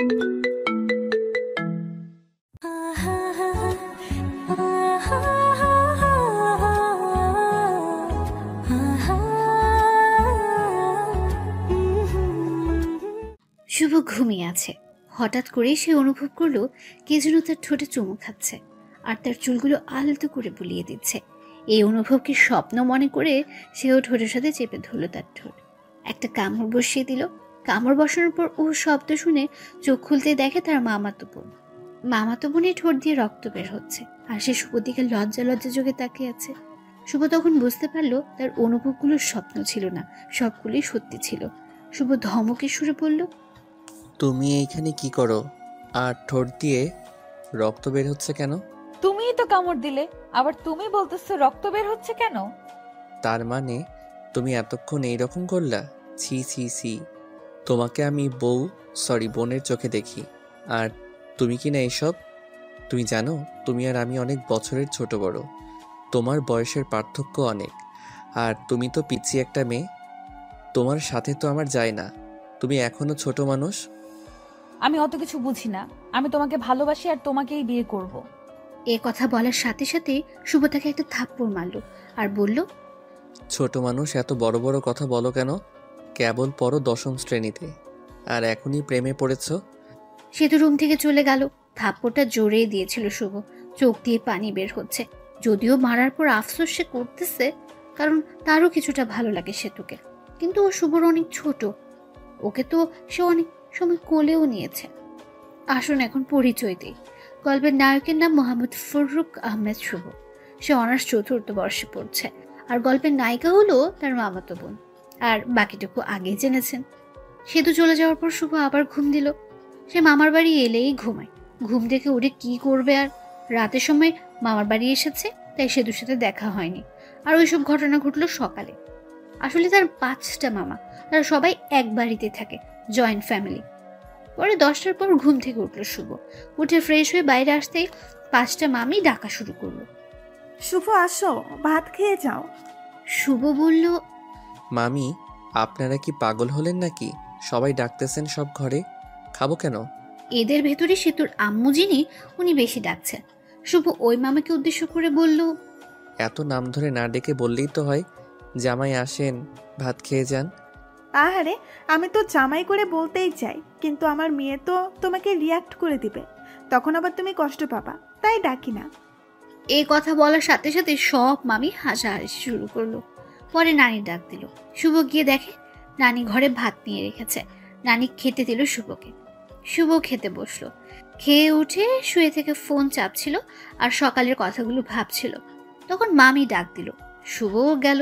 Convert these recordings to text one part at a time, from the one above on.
শুভ ঘুমিয়ে আছে। হঠাৎ করে সে অনুভব করলো কে যেন তার ঠোঁটে চুমু খাচ্ছে আর তার চুলগুলো আলতো করে বুলিয়ে দিচ্ছে। এই অনুভবকে স্বপ্ন মনে করে সেও ঠোঁটের সাথে চেপে ধরল তার ঠোঁট। একটা কামড় বসিয়ে দিল। কামড় বসানোর পর ও শব্দ শুনে চোখ খুলতে দেখে তার মামাতো বোনের ঠোঁট দিয়ে রক্ত বের হচ্ছে আর সে শুভর দিকে লজ্জা লজ্জা চোখে তাকিয়ে আছে। শুভ তখন বুঝতে পারলো তার অনুভবগুলো স্বপ্ন ছিল না, সবগুলোই সত্যি ছিল। শুভ ধমকের সুরে বলল, তুমি এইখানে কি করো? আর ঠোঁট দিয়ে রক্ত বের হচ্ছে কেন? তুমিই তো কামড় দিলে, আবার তুমি বলতেছো রক্ত বের হচ্ছে কেন? তার মানে তুমি এতক্ষণ এইরকম করলা? ছি ছি ছি, তোমাকে আমি বোনের চোখে দেখি, আর তুমি কি না এসব? তুমি জানো তুমি আর আমি অনেক বছরের ছোট বড়, তোমার বয়সের পার্থক্য অনেক, আর তুমি তো পিচ্চি একটা মেয়ে, তোমার সাথে তো আমার যায় না, তুমি এখনো ছোট মানুষ। আমি অত কিছু বুঝি না, আমি তোমাকে ভালোবাসি আর তোমাকেই বিয়ে করব। এ কথা বলার সাথে সাথে শুভ তাকে একটা থাপ্পড় মারল আর বলল, ছোট মানুষ এত বড় বড় কথা বলো কেন? কেবল পড়ো 10ম শ্রেণীতে, আর এখনই প্রেমে পড়েছ? সে তো রুম থেকে চলে গেল। থাপ্পড়টা জোরেই দিয়েছিল শুভ, চোখ দিয়ে পানি বের হচ্ছে। যদিও মারার পর আফসোস সে করতেছে, কারণ তারও কিছুটা ভালো লাগে সেতুকে। কিন্তু ও শুভর অনেক ছোট, ওকে তো সে অনেক সময় কোলেও নিয়েছে। আসুন এখন পরিচয় দিই। গল্পের নায়কের নাম মোহাম্মদ ফররুখ আহমেদ শুভ। সে অনার্স 4র্থ বর্ষে পড়ছে, আর গল্পের নায়িকা হলো তার মামাতো বোন। আর বাকিটুকু আগেই জেনেছেন। সেতু চলে যাওয়ার পর শুভ আবার ঘুম দিল। সে মামার বাড়ি এলেই ঘুমায়। ঘুম থেকে উঠে কি করবে আর? রাতের সময় মামার বাড়ি এসেছে, তাই সেতুর সাথে দেখা হয়নি। আর ওইসব ঘটনা ঘটলো সকালে। আসলে তার 5টা মামা, তারা সবাই এক বাড়িতে থাকে, জয়েন্ট ফ্যামিলি। পরে 10টার পর ঘুম থেকে উঠলো শুভ। উঠে ফ্রেশ হয়ে বাইরে আসতেই 5টা মামি ডাকা শুরু করলো, শুভ আসো, ভাত খেয়ে যাও। শুভ বলল, মামি, আপনারা কি পাগল হলেন নাকি? সবাই ডাকতেছেন সব ঘরে, খাবো কেন? এদের ভেতরে সেতুর আম্মু যিনি, উনি বেশি ডাকছে। শুভ ওই মামাকে উদ্দেশ্য করে বলল, এত নাম ধরে না ডেকে বললেই তো হয়, জামাই আসেন, ভাত খেয়ে যান। আহারে, আমি তো জামাই করে বলতেই চাই, কিন্তু আমার মেয়ে তো তোমাকে রিয়াক্ট করে দিবে, তখন আবার তুমি কষ্ট পাবা, তাই ডাকি না। এই কথা বলার সাথে সাথে সব মামি হাসাহাসি শুরু করলো। পরে নানি ডাক দিল। শুভ গিয়ে দেখে নানি ঘরে ভাত নিয়ে রেখেছে। নানি খেতে দিল শুভকে। শুভ খেতে বসলো। খেয়ে উঠে শুয়ে থেকে ফোন চাপছিল আর সকালের কথাগুলো ভাবছিল। তখন মামি ডাক দিল। শুভও গেল।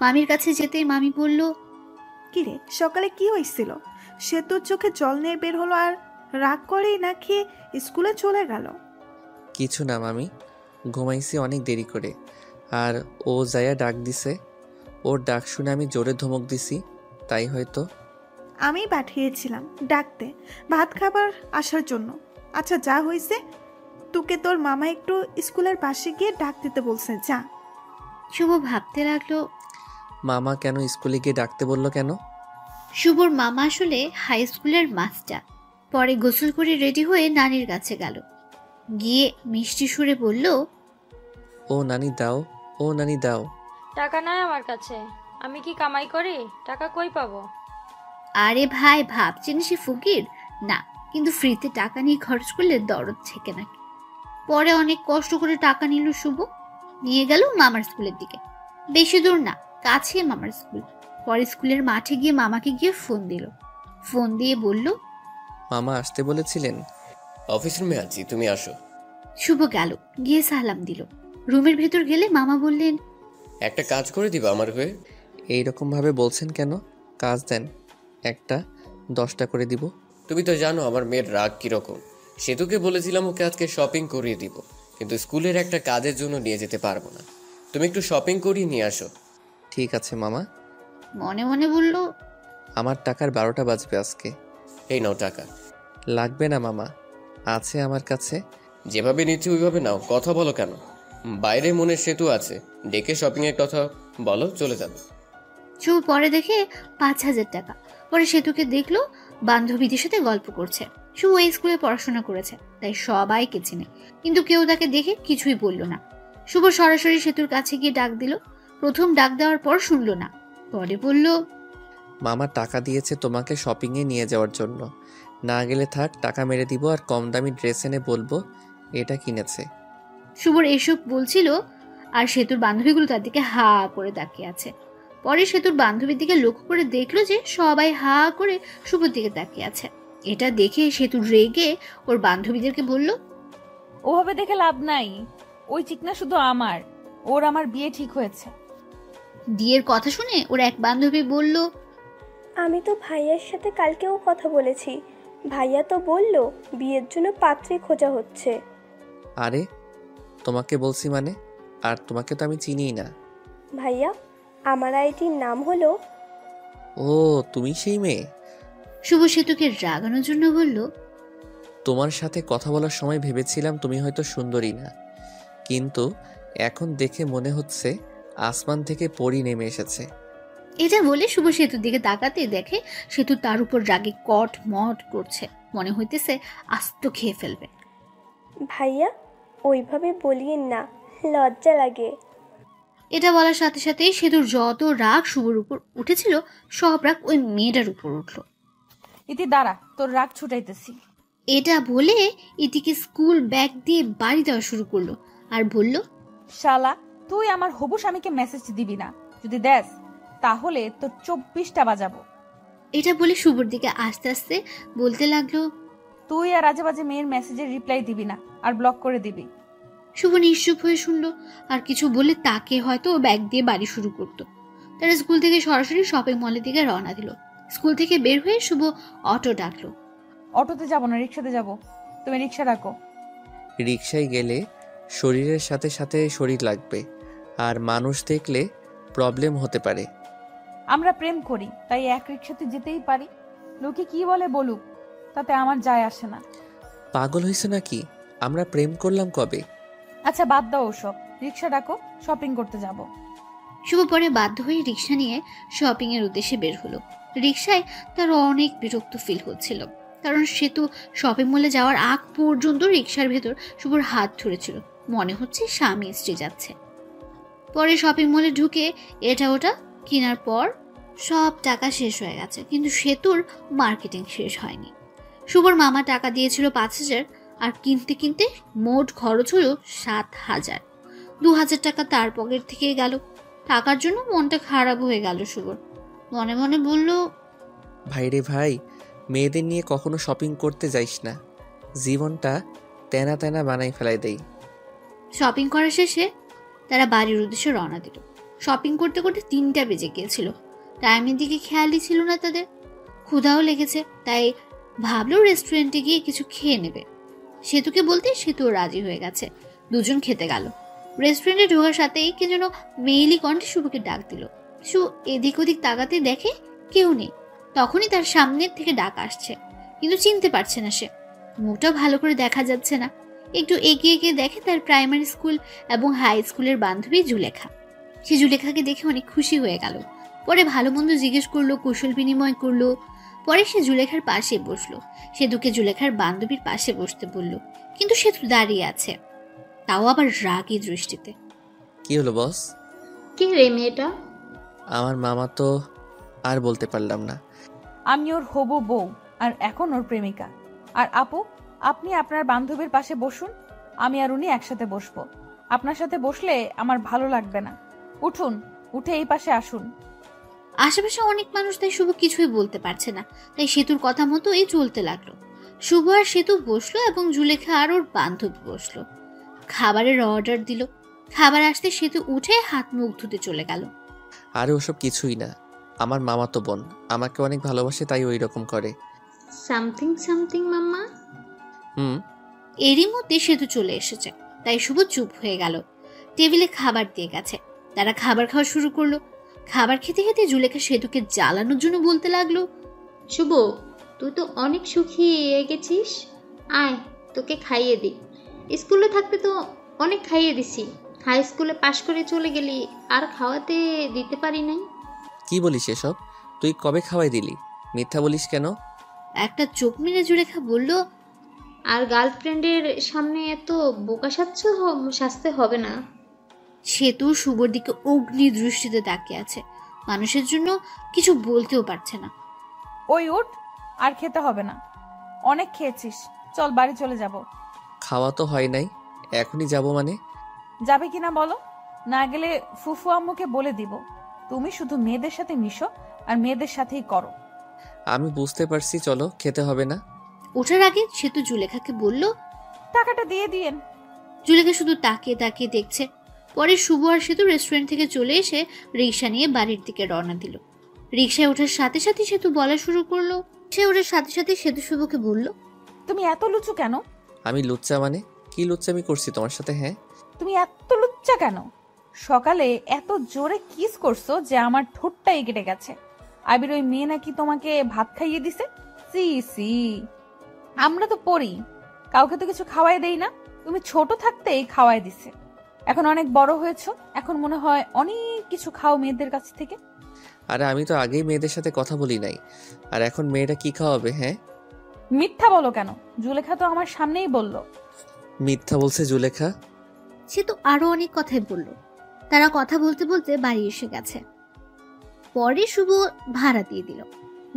মামির কাছে যেতেই মামি বলল, কিরে, সকালে কি হয়েছিল? সে তোর চোখে জল নিয়ে বের হলো আর রাগ করেই না খেয়ে স্কুলে চলে গেল। কিছু না মামি, ঘুমাইছি অনেক দেরি করে, আর ও যায়া ডাক দিছে। ওর ডাক শুনে আমি জোরে ধমক দিছি, তাই হয়তো। আমি পাঠিয়েছিলাম ডাকতে ভাত খাবার আসার জন্য। আচ্ছা, যা হয়েছে, তোকে তোর মামা একটু স্কুলের পাশে গিয়ে ডাক দিতে বলছে, যা। শুভ ভাবতে লাগলো, মামা কেন স্কুলে গিয়ে ডাকতে বললো কেন? শুভর মামা আসলে হাই স্কুলের মাস্টার। পরে গোসল করে রেডি হয়ে নানির কাছে গেল। গিয়ে মিষ্টি সুরে বলল, ও নানি দাও, ও নানি দাও। টাকা নাই আমার কাছে, আমি কি কামাই করি? টাকা কই পাবো? আরে ভাই, ভাবছেন সে ফকির না, কিন্তু ফ্রিতে টাকা নিয়ে খরচ করলে দরদ থেকে নাকি। পরে অনেক কষ্ট করে টাকা নিল শুভ, নিয়ে গেল মামার স্কুলের দিকে। বেশি দূর না, কাছে মামার স্কুল। পরে স্কুলের মাঠে গিয়ে মামাকে গিয়ে ফোন দিল। ফোন দিয়ে বলল, মামা আসতে বলেছিলেন? অফিস রুমে আছি, তুমি আসো। শুভ গেল, গিয়ে সালাম দিল। রুমের ভেতর গেলে মামা বললেন, একটা কাজ করে দিবা আমার হয়ে? এইরকম ভাবে বলছেন কেন? কাজ দেন, একটা 10টা করে দিব। তুমি তো জানো আমার মেয়ের রাগ কিরকম। সেতুকে বলেছিলাম ওকে আজকে শপিং করিয়ে দিব, কিন্তু স্কুলের একটা কাজের জন্য নিয়ে যেতে পারবো না। তুমি একটু শপিং করিয়ে নিয়ে আসো। ঠিক আছে মামা। মনে মনে বলল, আমার টাকার 12টা বাজবে আজকে। এই নাও টাকা। লাগবে না মামা, আছে আমার কাছে। যেভাবে নিচ্ছি ওইভাবে নাও, কথা বলো কেন? বাইরে মনের সেতু আছে, ডেকে শপিংয়ের কথা বলো, চলে যাবে। শুভ পরে দেখে 5,000 টাকা। পরে সেতুকে দেখলো বান্ধবীদের সাথে গল্প করছে। শুভ এই স্কুলে পড়াশোনা করেছে, তাই সবাইকে চেনে, কিন্তু কেউ তাকে দেখে কিছুই বলল না। শুভ সরাসরি সেতুর কাছে গিয়ে ডাক দিল। প্রথম ডাক দেওয়ার পর শুনল না, পরে বলল, মামা টাকা দিয়েছে তোমাকে শপিংয়ে নিয়ে যাওয়ার জন্য। না গেলে থাক, টাকা মেরে দিব আর কম দামি ড্রেস এনে বলবো এটা কিনেছে। শুভর এসব বলছিল আর সেতুর বান্ধবীগুলো তার দিকে হা করে তাকিয়ে আছে। পরে সেতুর বান্ধবীর দিকে লক্ষ্য করে দেখলো যে সবাই হা করে শুভর দিকে তাকিয়ে আছে। এটা দেখে সেতু রেগে ওর বান্ধবীদেরকে বলল, ওভাবে দেখে লাভ নাই, ওই চিকনা শুধু আমার, ওর আমার বিয়ে ঠিক হয়েছে। বিয়ের কথা শুনে ওর এক বান্ধবী বলল, আমি তো ভাইয়ার সাথে কালকেও কথা বলেছি, ভাইয়া তো বলল বিয়ের জন্য পাত্রী খোঁজা হচ্ছে। আরে তোমাকে বলছি মানে, আর তোমাকে তো আমি চিনিই না। ভাইয়া, আমার আইডির নাম হলো। ও তুমি সেই মেয়ে। শুভ সেতুকে রাগানোর জন্য বলল, তোমার সাথে কথা বলার সময় ভেবেছিলাম তুমি হয়তো সুন্দরী না, কিন্তু এখন দেখে মনে হচ্ছে আসমান থেকে পরী নেমে এসেছে। এটা বলে শুভ সেতুর দিকে তাকাতে দেখে সেতু তার উপর রাগে কট মট করছে, মনে হইতেছে আস্ত খেয়ে ফেলবে। ভাইয়া, ওইভাবে বলিয়েন না, লজ্জা লাগে। এটা বলার সাথে সাথেই সেতুর যত রাগ শুভর উপর উঠেছিল সব রাগ ওই মেয়েটার উপর উঠল। ইতি দাঁড়া, তোর রাগ ছুটাইতেছি। এটা বলে ইতিকে স্কুল ব্যাগ দিয়ে বাড়ি দেওয়া শুরু করলো আর বলল, শালা, তুই আমার হবু স্বামীকে মেসেজ দিবি না, যদি দেস তাহলে তোর 24টা বাজাবো। এটা বলে শুভর দিকে আস্তে আস্তে বলতে লাগলো, তুই আর আজে বাজে মেয়ের মেসেজের রিপ্লাই দিবি না, আর ব্লক করে দিবি। শুভ নিশ্চুপ হয়ে শুনলো, আর কিছু বলে তাকে হয়তো ও ব্যাগ দিয়ে বাড়ি শুরু করতো। তারা স্কুল থেকে সরাসরি শপিং মলের দিকে রওনা দিল। স্কুল থেকে বের হয়ে শুভ অটো ডাকলো। অটোতে যাব না, রিক্সাতে যাব, তুমি রিক্সা ডাকো। রিকশায় গেলে শরীরের সাথে সাথে শরীর লাগবে, আর মানুষ দেখলে প্রবলেম হতে পারে। আমরা প্রেম করি, তাই এক রিক্সাতে যেতেই পারি, লোকে কি বলে বলুক, তাতে আমার যায় আসে না। পাগল হয়েছে নাকি? আমরা প্রেম করলাম কবে? আচ্ছা বাদ দাও ওসব, রিক্সা ডাকো, শপিং করতে যাব। শুভ পরে বাধ্য হয়ে রিক্সা নিয়ে শপিং এর উদ্দেশ্যে বের হলো। রিক্সায় তার অনেক বিরক্ত ফিল হচ্ছিল, কারণ সে তো শপিং মলে যাওয়ার আগ পর্যন্ত রিক্সার ভেতর শুভর হাত ধরেছিল, মনে হচ্ছে স্বামী স্ত্রী যাচ্ছে। পরে শপিং মলে ঢুকে এটা ওটা কেনার পর সব টাকা শেষ হয়ে গেছে, কিন্তু সেতুর মার্কেটিং শেষ হয়নি। শুভর মামা টাকা দিয়েছিল 5,000, আর কিনতে কিনতে মোট খরচ হলো 7,000। 2,000 টাকা তার পকেট থেকে গেল। টাকার জন্য মনটা খারাপ হয়ে গেল শুভর। মনে মনে বলল, ভাই রে ভাই, মেয়েদের নিয়ে কখনো শপিং করতে যাইস না, জীবনটা তেনা তেনা বানাই ফেলাই দেই। শপিং করা শেষে তারা বাড়ির উদ্দেশ্যে রওনা দিল। শপিং করতে করতে 3টা বেজে গিয়েছিল। টাইমের দিকে খেয়ালই ছিল না তাদের। ক্ষুধাও লেগেছে, তাই ভাবলো রেস্টুরেন্টে গিয়ে কিছু খেয়ে নেবে। সেতুকে বলতে সেতুও রাজি হয়ে গেছে। দুজন খেতে গেল। রেস্টুরেন্টে ঢোকার সাথেই কে যেন মেইলি কণ্ঠে শুভকে ডাক দিল। শু এদিক ওদিক তাকাতে দেখে কেউ নেই। তখনই তার সামনের থেকে ডাক আসছে, কিন্তু চিনতে পারছে না সে। মুখটা ভালো করে দেখা যাচ্ছে না। একটু এগিয়ে গিয়ে দেখে তার প্রাইমারি স্কুল এবং হাই স্কুলের বান্ধবী জুলেখা। সে জুলেখাকে দেখে অনেক খুশি হয়ে গেল। পরে ভালো মন্দ জিজ্ঞেস করলো, কুশল বিনিময় করলো। পরে সে জুলেখার পাশে বসলো। সেতুকে জুলেখার বান্ধবীর পাশে বসতে বলল, কিন্তু সেতু দাঁড়িয়ে আছে, তাও আবার রাগী দৃষ্টিতে। কি হলো বস? কে রে মেয়েটা? আমার মামা তো আর বলতে পারলাম না। আমি ওর হবু বউ, আর এখন ওর প্রেমিকা। আর আপু, আপনি আপনার বান্ধবীর পাশে বসুন, আমি আর উনি একসাথে বসবো। আপনার সাথে বসলে আমার ভালো লাগবে না। উঠুন, উঠে এই পাশে আসুন। আশেপাশে অনেক মানুষ, তাই শুভ কিছুই বলতে পারছে না। তাই সেতুর কথা মতোই চলতে লাগলো। শুভ আর সেতু বসলো এবং জুলেখা আর ওর বান্ধবী বসলো। খাবারের অর্ডার দিল। খাবার আসতে সেতু উঠে হাত মুখ ধুতে চলে গেল। আরে ওসব কিছুই না, আমার মামা তো বোন আমাকে অনেক ভালোবাসে, তাই ওই রকম করে। সামথিং সামথিং মাম্মা। এরই মধ্যে সেতু চলে এসেছে, তাই শুভ চুপ হয়ে গেল। টেবিলে খাবার দিয়ে গেছে। তারা খাবার খাওয়া শুরু করলো। খাবার খেতে খেতে জুলেখা সেতুকে জ্বালানোর জন্য বলতে লাগলো, শুভ, তুই তো অনেক সুখী হয়ে গেছিস, আয় তোকে খাইয়ে দিই। স্কুলে থাকতে তো অনেক খাইয়ে দিছি, হাই স্কুলে পাশ করে চলে গেলি, আর খাওয়াতে দিতে পারি নাই। কি বলিস এসব? তুই কবে খাওয়াই দিলি? মিথ্যা বলিস কেন? একটা চোখ মেরে জুলেখা বলল, আর গার্লফ্রেন্ডের সামনে এত বোকা সাজতে হবে না। সেতু শুভর দিকে অগ্নি দৃষ্টিতে তাকিয়ে আছে, মানুষের জন্য কিছু বলতেও পারছে না। ওই উঠ, আর খেতে হবে না, অনেক খেয়েছিস, চল বাড়ি চলে যাব। খাওয়া তো হয় নাই, এখনই যাব মানে? যাবে কিনা বলো, না গেলে ফুফু আম্মুকে বলে দিব তুমি শুধু মেয়েদের সাথে মিশো আর মেয়েদের সাথেই করো। আমি বুঝতে পারছি, চলো, খেতে হবে না। ওঠার আগে সেতু জুলেখাকে বলল, টাকাটা দিয়ে দিয়েন। জুলেখা শুধু তাকিয়ে তাকিয়ে দেখছে। পরে শুভ আর সেতু রেস্টুরেন্ট থেকে চলে এসে রিক্সা নিয়ে বাড়ির দিকে রওনা দিল। রিক্সায় ওঠার সাথে সাথে সেতু বলা শুরু করলো, সে ওঠার সাথে সাথে সেতু শুভকে বলল, তুমি এত লুচু কেন? আমি লুচ্চা মানে? কি লুচ্চামি করছি তোমার সাথে? হ্যাঁ, তুমি এত লুচ্চা কেন? সকালে এত জোরে কিস করছো যে আমার ঠোঁটটাই কেটে গেছে। আবির ওই মেয়ে নাকি তোমাকে ভাত খাইয়ে দিছে। সি সি, আমরা তো পড়ি, কাউকে তো কিছু খাওয়াই দেই না, তুমি ছোট থাকতেই খাওয়াই দিছে। এখন অনেক বড় হয়েছো, এখন মনে হয় অনেক কিছু খাও মেয়েদের কাছ থেকে। আরে আমি তো আগেই মেয়েদের সাথে কথা বলি নাই, আর এখন মেয়েটা কি খাওয়াবে? হ্যাঁ, মিথ্যা বলো কেন? জুলেখা তো আমার সামনেই বললো। মিথ্যা বলছে জুলেখা? সে তো আরো অনেক কথাই বলল। তারা কথা বলতে বলতে বাড়ি এসে গেছে। পরে শুভ ভাড়া দিয়ে দিল।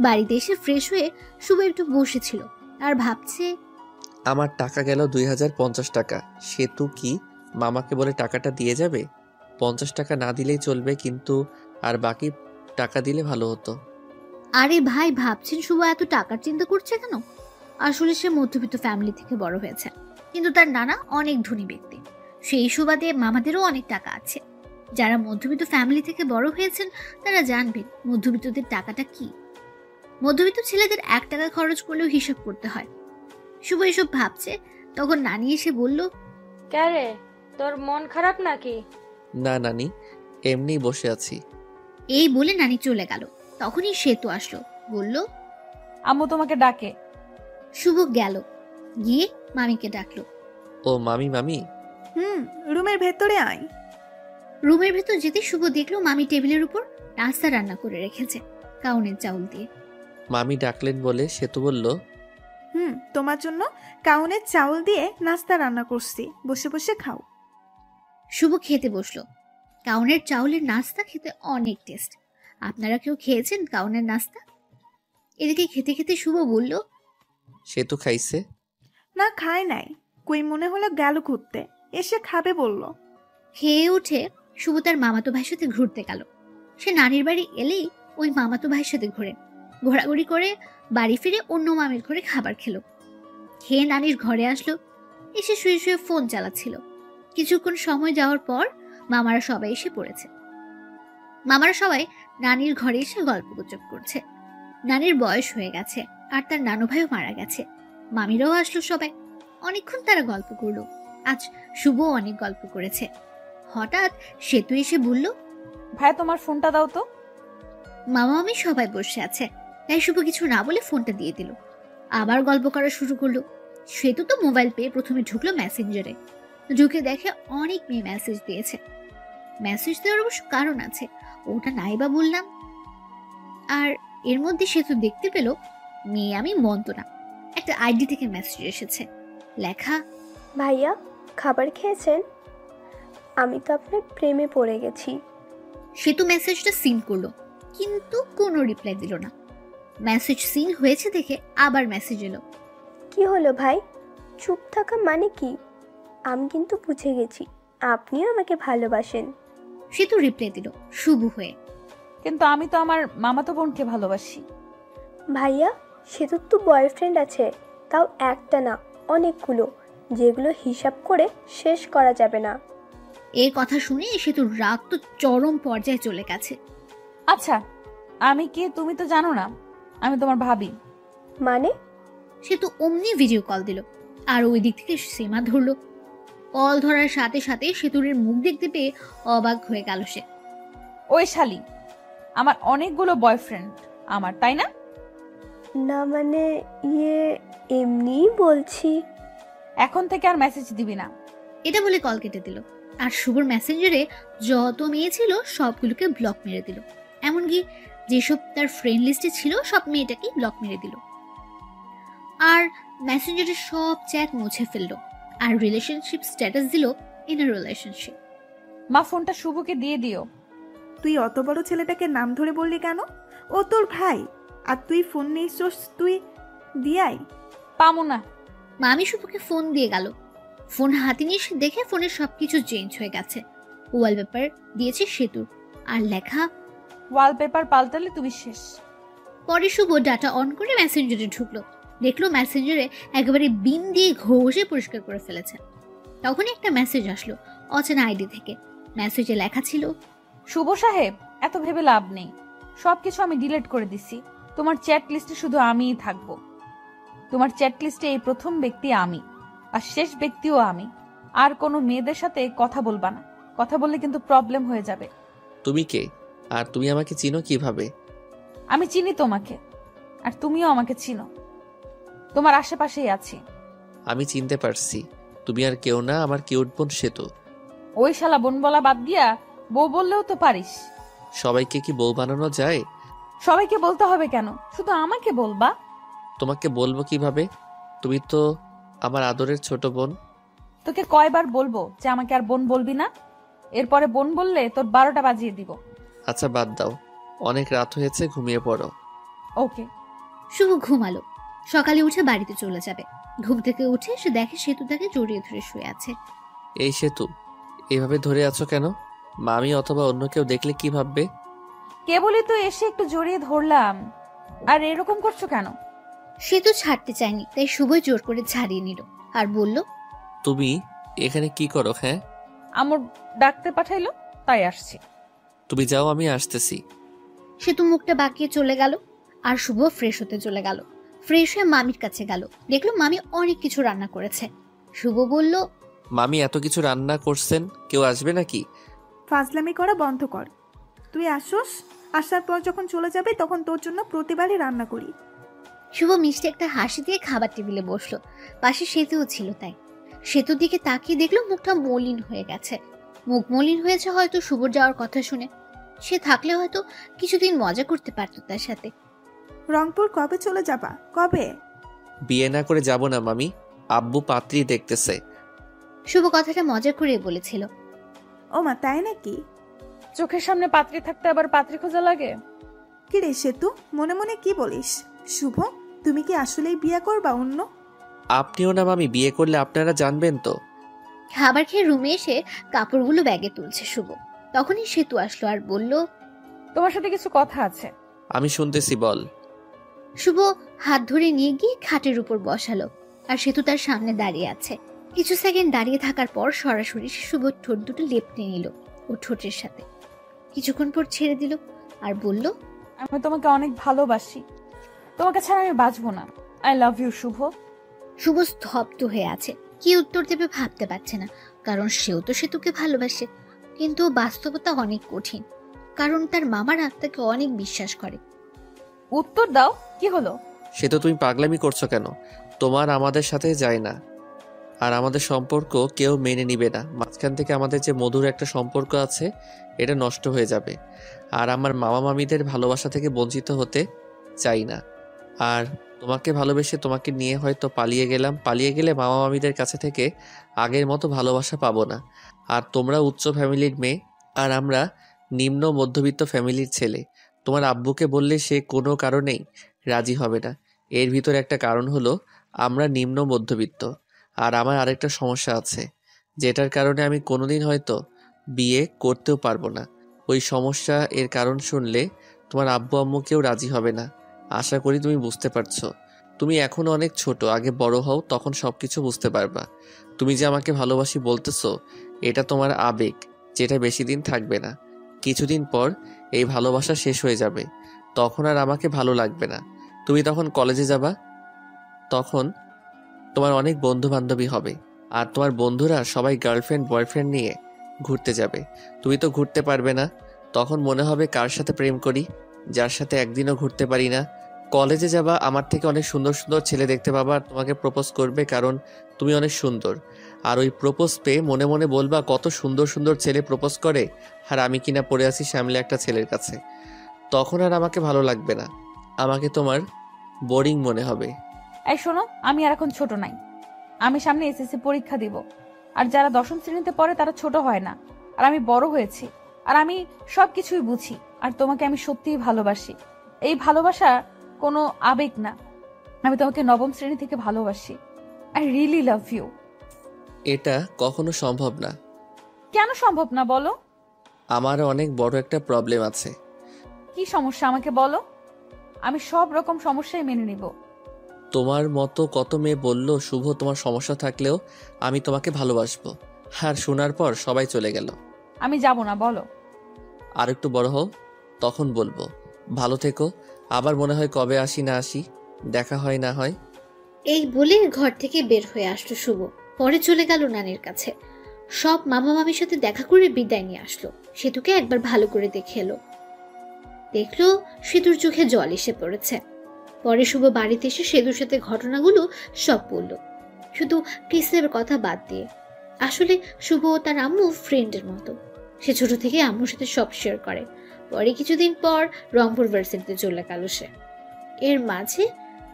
বাড়িতে এসে ফ্রেশ হয়ে শুভ একটু বসেছিল আর ভাবছে, আমার টাকা গেল 2050 টাকা। সেতু কি মামাকে বলে টাকাটা দিয়ে যাবে? 50 টাকা না দিলেই চলবে, কিন্তু আর বাকি টাকা দিলে ভালো হতো। আরে ভাই, ভাবছেন শুভ এত টাকার চিন্তা করছে কেন? আসলে সে মধ্যবিত্ত ফ্যামিলি থেকে বড় হয়েছে, কিন্তু তার নানা অনেক ধনী ব্যক্তি। সেই সুবাদে মামাদেরও অনেক টাকা আছে। যারা মধ্যবিত্ত ফ্যামিলি থেকে বড় হয়েছেন তারা জানবেন মধ্যবিত্তদের টাকাটা কি। মধ্যবিত্ত ছেলেদের 1 টাকা খরচ করলেও হিসাব করতে হয়। শুভ এসব ভাবছে, তখন নানি এসে বলল, ক্যারে, তোর মন খারাপ নাকি? না নানি, এমনিই বসে আছি। এই বলে নানি চলে গেল। তখনই সেতু আসলো, বলল, আম্মু তোমাকে ডাকে। শুভ গেল, গিয়ে মামিকে ডাকলো। ও মামি, মামি। রুমের ভেতরে আয়। রুমের ভেতর যেতে শুভ দেখলো মামি টেবিলের উপর নাস্তা রান্না করে রেখেছে, কাউনের চাউল দিয়ে। মামি ডাকলেন বলে সেতু বলল, তোমার জন্য কাউনের চাউল দিয়ে নাস্তা রান্না করছি, বসে বসে খাও। শুভ খেতে বসলো। কাউনের চাউলের নাস্তা খেতে অনেক টেস্ট। আপনারা কেউ খেয়েছেন কাউনের নাস্তা? এদিকে খেতে খেতে শুভ বলল, সেতু খাইছে? না, খায় নাই, কই মনে হলো গেল ঘুরতে, এসে খাবে বলল। খেয়ে উঠে শুভ তার মামাতো ভাইয়ের সাথে ঘুরতে গেল। সে নানির বাড়ি এলেই ওই মামাতো ভাইয়ের সাথে ঘোরাঘুরি করে বাড়ি ফিরে অন্য মামির ঘরে খাবার খেলো। খেয়ে নানির ঘরে আসলো, এসে শুয়ে শুয়ে ফোন চালাচ্ছিল। কিছুক্ষণ সময় যাওয়ার পর মামারা সবাই এসে পড়েছে। মামারা সবাই নানির ঘরে এসে গল্পগুজব করছে। নানির বয়স হয়ে গেছে আর তার নানু ভাইও মারা গেছে। মামিরাও আসলো সবাই। অনেকক্ষণ তারা গল্প করলো। আজ শুভ অনেক গল্প করেছে। হঠাৎ সেতু এসে বলল, ভাই তোমার ফোনটা দাও তো। মামা মামি সবাই বসে আছে, তাই শুভ কিছু না বলে ফোনটা দিয়ে দিল। আবার গল্প করা শুরু করলো। সেতু তো মোবাইল পেয়ে প্রথমে ঢুকলো মেসেঞ্জারে। ঢুকে দেখে অনেক মেয়ে মেসেজ দিয়েছে। মেসেজ দেওয়ার অবশ্য কারণ আছে, ওটা নাই বা বললাম। আর এর মধ্যে সেতু দেখতে পেল মেয়ে আমি মন্তনা একটা আইডি থেকে মেসেজ এসেছে, লেখা, ভাইয়া খাবার খেয়েছেন? আমি তো আপনার প্রেমে পড়ে গেছি। সেতু মেসেজটা সিন করলো, কিন্তু কোনো রিপ্লাই দিল না। মেসেজ সিন হয়েছে দেখে আবার মেসেজ এলো, কি হলো ভাই, চুপ থাকা মানে কি? আমি কিন্তু বুঝে গেছি আপনিও আমাকে ভালোবাসেন। সেতু রিপ্লাই দিল শুভ হয়ে, কিন্তু আমি তো আমার মামাতো বোনকে ভালোবাসি। ভাইয়া সেতুর তো বয়ফ্রেন্ড আছে, তাও একটা না অনেকগুলো, যেগুলো হিসাব করে শেষ করা যাবে না। এই কথা শুনে সেতুর রাগ তো চরম পর্যায়ে চলে গেছে। আচ্ছা আমি কি তুমি তো জানো না, আমি তোমার ভাবি। মানে? সেতু অমনি ভিডিও কল দিল আর ওই দিক থেকে সীমা ধরলো। কল ধরার সাথে সাথে সেতুরের মুখ দেখতে পেয়ে অবাক হয়ে গেল সে। ওই শালি, আমার অনেকগুলো বয়ফ্রেন্ড আমার, তাই না? না মানে এমনিই বলছি। এখন থেকে আর মেসেজ দিবি না। এটা বলে কল কেটে দিল আর শুভর মেসেঞ্জারে যত মেয়ে ছিল সবগুলোকে ব্লক মেরে দিল। এমনকি যেসব তার ফ্রেন্ড লিস্টে ছিল সব মেয়েটাকেই ব্লক মেরে দিল। আর মেসেঞ্জারের সব চ্যাট মুছে ফেললো আর রিলেশনশিপ স্ট্যাটাস দিল ইন এ রিলেশনশিপ। মা ফোনটা শুভকে দিয়ে দিও। তুই অত বড় ছেলেটাকে নাম ধরে বললি কেন? ও তোর ভাই, আর তুই ফোন নিয়েছিস, তুই দিয়াই। পামো না। মামি শুভকে ফোন দিয়ে গেল। ফোন হাতে নিয়ে সে দেখে ফোনের সবকিছু চেঞ্জ হয়ে গেছে। ওয়ালপেপার দিয়েছে সেতুর আর লেখা ওয়ালপেপার পাল্টালে তুমি শেষ। পরে শুভ ডাটা অন করে মেসেঞ্জারে ঢুকলো, দেখলো মেসেঞ্জারে একেবারে বিন দিয়ে ঘষে পরিষ্কার করে ফেলেছে। তখনই একটা মেসেজ আসলো অচেনা আইডি থেকে। মেসেজে লেখা ছিল, শুভ সাহেব, এত ভেবে লাভ নেই, সবকিছু আমি ডিলিট করে দিছি। তোমার চ্যাট লিস্টে শুধু আমিই থাকবো। তোমার চ্যাট লিস্টে এই প্রথম ব্যক্তি আমি, আর শেষ ব্যক্তিও আমি। আর কোনো মেয়েদের সাথে কথা বলবা না, কথা বললে কিন্তু প্রবলেম হয়ে যাবে। তুমি কে? আর তুমি আমাকে চিনো কিভাবে? আমি চিনি তোমাকে, আর তুমিও আমাকে চিনো। তোমার আশেপাশেই আছি। আমি চিনতে পারছি, তুমি আর কেউ না, আমার কিউট বোন সেতু। ওই শালা বোন বলা বাদ দিয়া বউ বললেও তো পারিস। সবাইকে কি বউ বানানো যায়? সবাইকে বলতে হবে কেন? শুধু আমাকে বলবা। তোমাকে বলবো কিভাবে? তুমি তো আমার আদরের ছোট বোন। তোকে কয়বার বলবো যে আমাকে আর বোন বলবি না? এরপরে বোন বললে তোর 12টা বাজিয়ে দিব। আচ্ছা বাদ দাও, অনেক রাত হয়েছে, ঘুমিয়ে পড়ো। ওকে। শুভ ঘুমালো। সকালে উঠে বাড়িতে চলে যাবে। ঘুম থেকে উঠে সে দেখে সেতু তাকে জড়িয়ে ধরে শুয়ে আছে। এই সেতু, এভাবে ধরে আছো কেন? মামি অথবা অন্য কেউ দেখলে কি ভাববে? কেবলই তো এসে একটু জড়িয়ে ধরলাম, আর এরকম করছো কেন? সেতু ছাড়তে চায়নি, তাই শুভই জোর করে ছাড়িয়ে নিল আর বলল, তুমি এখানে কি করো? হ্যাঁ, আমার ডাকতে পাঠাইলো তাই আসছি। তুমি যাও, আমি আসতেছি। সেতু মুখটা বাঁকিয়ে চলে গেল আর শুভ ফ্রেশ হতে চলে গেল। ফ্রেশ হয়ে মামির কাছে গেল, দেখলো মামি অনেক কিছু রান্না করেছে। শুভ বলল, মামি এত কিছু রান্না করছেন, কেউ আসবে নাকি? ফাজলামি করা বন্ধ কর। তুই আসোস, আসার পর যখন চলে যাবে তখন তোর জন্য প্রতিবারই রান্না করি। শুভ মিষ্টি একটা হাসি দিয়ে খাবার টেবিলে বসলো। পাশে সেতুও ছিল, তাই সেতুর দিকে তাকিয়ে দেখলো মুখটা মলিন হয়ে গেছে। মুখ মলিন হয়েছে হয়তো শুভর যাওয়ার কথা শুনে। সে থাকলে হয়তো কিছুদিন মজা করতে পারতো তার সাথে। রংপুর কবে চলে যাবা? কবে? বিয়ে না করে যাব না মামি, আব্বু পাত্রী দেখতেছে। শুভ কথাটা মজা করে বলেছিল। ও মা, তাই নাকি? চোখের সামনে পাত্রী থাকতে আবার পাত্রী খোঁজা লাগে? কি রে সেতু, মনে মনে কি বলিস? শুভ, তুমি কি আসলেই বিয়ে করবা অন্য? আপনিও না মামি, বিয়ে করলে আপনারা জানবেন তো। খাবার খেয়ে রুমে এসে কাপড়গুলো ব্যাগে তুলছে শুভ। তখনই সেতু আসলো আর বলল, তোমার সাথে কিছু কথা আছে। আমি শুনতেছি, বল। শুভ হাত ধরে নিয়ে গিয়ে খাটের উপর বসালো আর সেতু তার সামনে দাঁড়িয়ে আছে। কিছু সেকেন্ড দাঁড়িয়ে থাকার পর সরাসরি শুভ ঠোঁট দুটো লেপটে নিল ও ঠোঁটের সাথে। কিছুক্ষণ পর ছেড়ে দিল আর বলল, আমি তোমাকে অনেক ভালোবাসি, তোমাকে ছাড়া আমি বাঁচবো না। আই লাভ ইউ শুভ। শুভ স্তব্ধ হয়ে আছে, কি উত্তর দেবে ভাবতে পারছে না, কারণ সেও তো সেতুকে ভালোবাসে। কিন্তু বাস্তবতা অনেক কঠিন, কারণ তার মামারা তাকে অনেক বিশ্বাস করে। উত্তর দাও, কি হলো? সে তো তুমি পাগলামি করছো কেন? তোমার আমাদের সাথে যায় না, আর আমাদের সম্পর্ক কেউ মেনে নিবে না। মাঝখান থেকে আমাদের যে মধুর একটা সম্পর্ক আছে, এটা নষ্ট হয়ে যাবে। আর আমার মামা মামিদের ভালোবাসা থেকে বঞ্চিত হতে চাই না। আর তোমাকে ভালোবেসে তোমাকে নিয়ে হয়তো পালিয়ে গেলাম, পালিয়ে গেলে মামা মামিদের কাছে থেকে আগের মতো ভালোবাসা পাবো না। আর তোমরা উচ্চ ফ্যামিলির মেয়ে, আর আমরা নিম্ন মধ্যবিত্ত ফ্যামিলির ছেলে। তোমার আব্বুকে বললে সে কোনো কারণেই রাজি হবে না। এর ভিতরে একটা কারণ হলো আমরা নিম্ন মধ্যবিত্ত। আর আমার আরেকটা সমস্যা আছে, যেটার কারণে আমি কোনোদিন হয়তো বিয়ে করতেও পারবো না। ওই সমস্যা এর কারণ শুনলে তোমার আব্বু আম্মুকেও রাজি হবে না। আশা করি তুমি বুঝতে পারছো। তুমি এখনো অনেক ছোট, আগে বড় হও, তখন সবকিছু বুঝতে পারবা। তুমি যে আমাকে ভালোবাসি বলতেছো, এটা তোমার আবেগ, যেটা বেশি দিন থাকবে না। কিছুদিন পর এই ভালোবাসা শেষ হয়ে যাবে, তখন আর আমাকে ভালো লাগবে না। তুমি তখন কলেজে যাবা, তখন তোমার অনেক বন্ধু বান্ধবী হবে, আর তোমার বন্ধুরা সবাই গার্লফ্রেন্ড বয়ফ্রেন্ড নিয়ে ঘুরতে যাবে। তুমি তো ঘুরতে পারবে না। তখন মনে হবে কার সাথে প্রেম করি, যার সাথে একদিনও ঘুরতে পারি না। কলেজে যাবা, আমার থেকে অনেক সুন্দর সুন্দর ছেলে দেখতে পাবা, আর তোমাকে প্রপোজ করবে, কারণ তুমি অনেক সুন্দর। আর ওই প্রপোজ পেয়ে মনে মনে বলবা কত সুন্দর সুন্দর ছেলে প্রপোজ করে, আর আমি কিনা পড়ে আছি সামলে একটা ছেলের কাছে। তখন আর আমাকে ভালো লাগবে না, আমাকে তোমার বোরিং মনে হবে। এই শোনো, আমি আর এখন ছোট নাই। আমি সামনে এসএসসি পরীক্ষা দিব। আর যারা 10ম শ্রেণীতে পড়ে তারা ছোট হয় না। আর আমি বড় হয়েছি, আর আমি সবকিছুই বুঝি। আর তোমাকে আমি সত্যিই ভালোবাসি। এই ভালোবাসা কোনো আবেগ না, আমি তোমাকে 9ম শ্রেণী থেকে ভালোবাসি। I really love you. এটা কখনো সম্ভব না। কেন সম্ভব না বলো? আমার অনেক বড় একটা প্রবলেম আছে। কি সমস্যা আমাকে বলো, আমি সব রকম সমস্যাই মেনে নিব। তোমার মতো কত মেয়ে বলল শুভ তোমার সমস্যা থাকলেও আমি তোমাকে ভালোবাসবো, আর শোনার পর সবাই চলে গেল। আমি যাব না, বলো। আর একটু বড় হও, তখন বলবো। ভালো থেকো। আবার মনে হয় কবে আসি না আসি, দেখা হয় না হয়। এই বলে ঘর থেকে বের হয়ে আসলো শুভ। পরে চলে গেল নানির কাছে। সব মামা মামির সাথে দেখা করে বিদায় নিয়ে আসলো। সেতুকে একবার ভালো করে দেখে এলো। দেখলো সেতুর চোখে জল এসে পড়েছে। পরে শুভ বাড়িতে এসে সেতুর সাথে ঘটনাগুলো সব বলল, শুধু কৃষ্ণের কথা বাদ দিয়ে। আসলে শুভ ও তার আম্মু ফ্রেন্ডের মতো। সে ছোট থেকে আম্মুর সাথে সব শেয়ার করে। পরে কিছুদিন পর রংপুর ভার্সিটিতে চলে গেল সে। এর মাঝে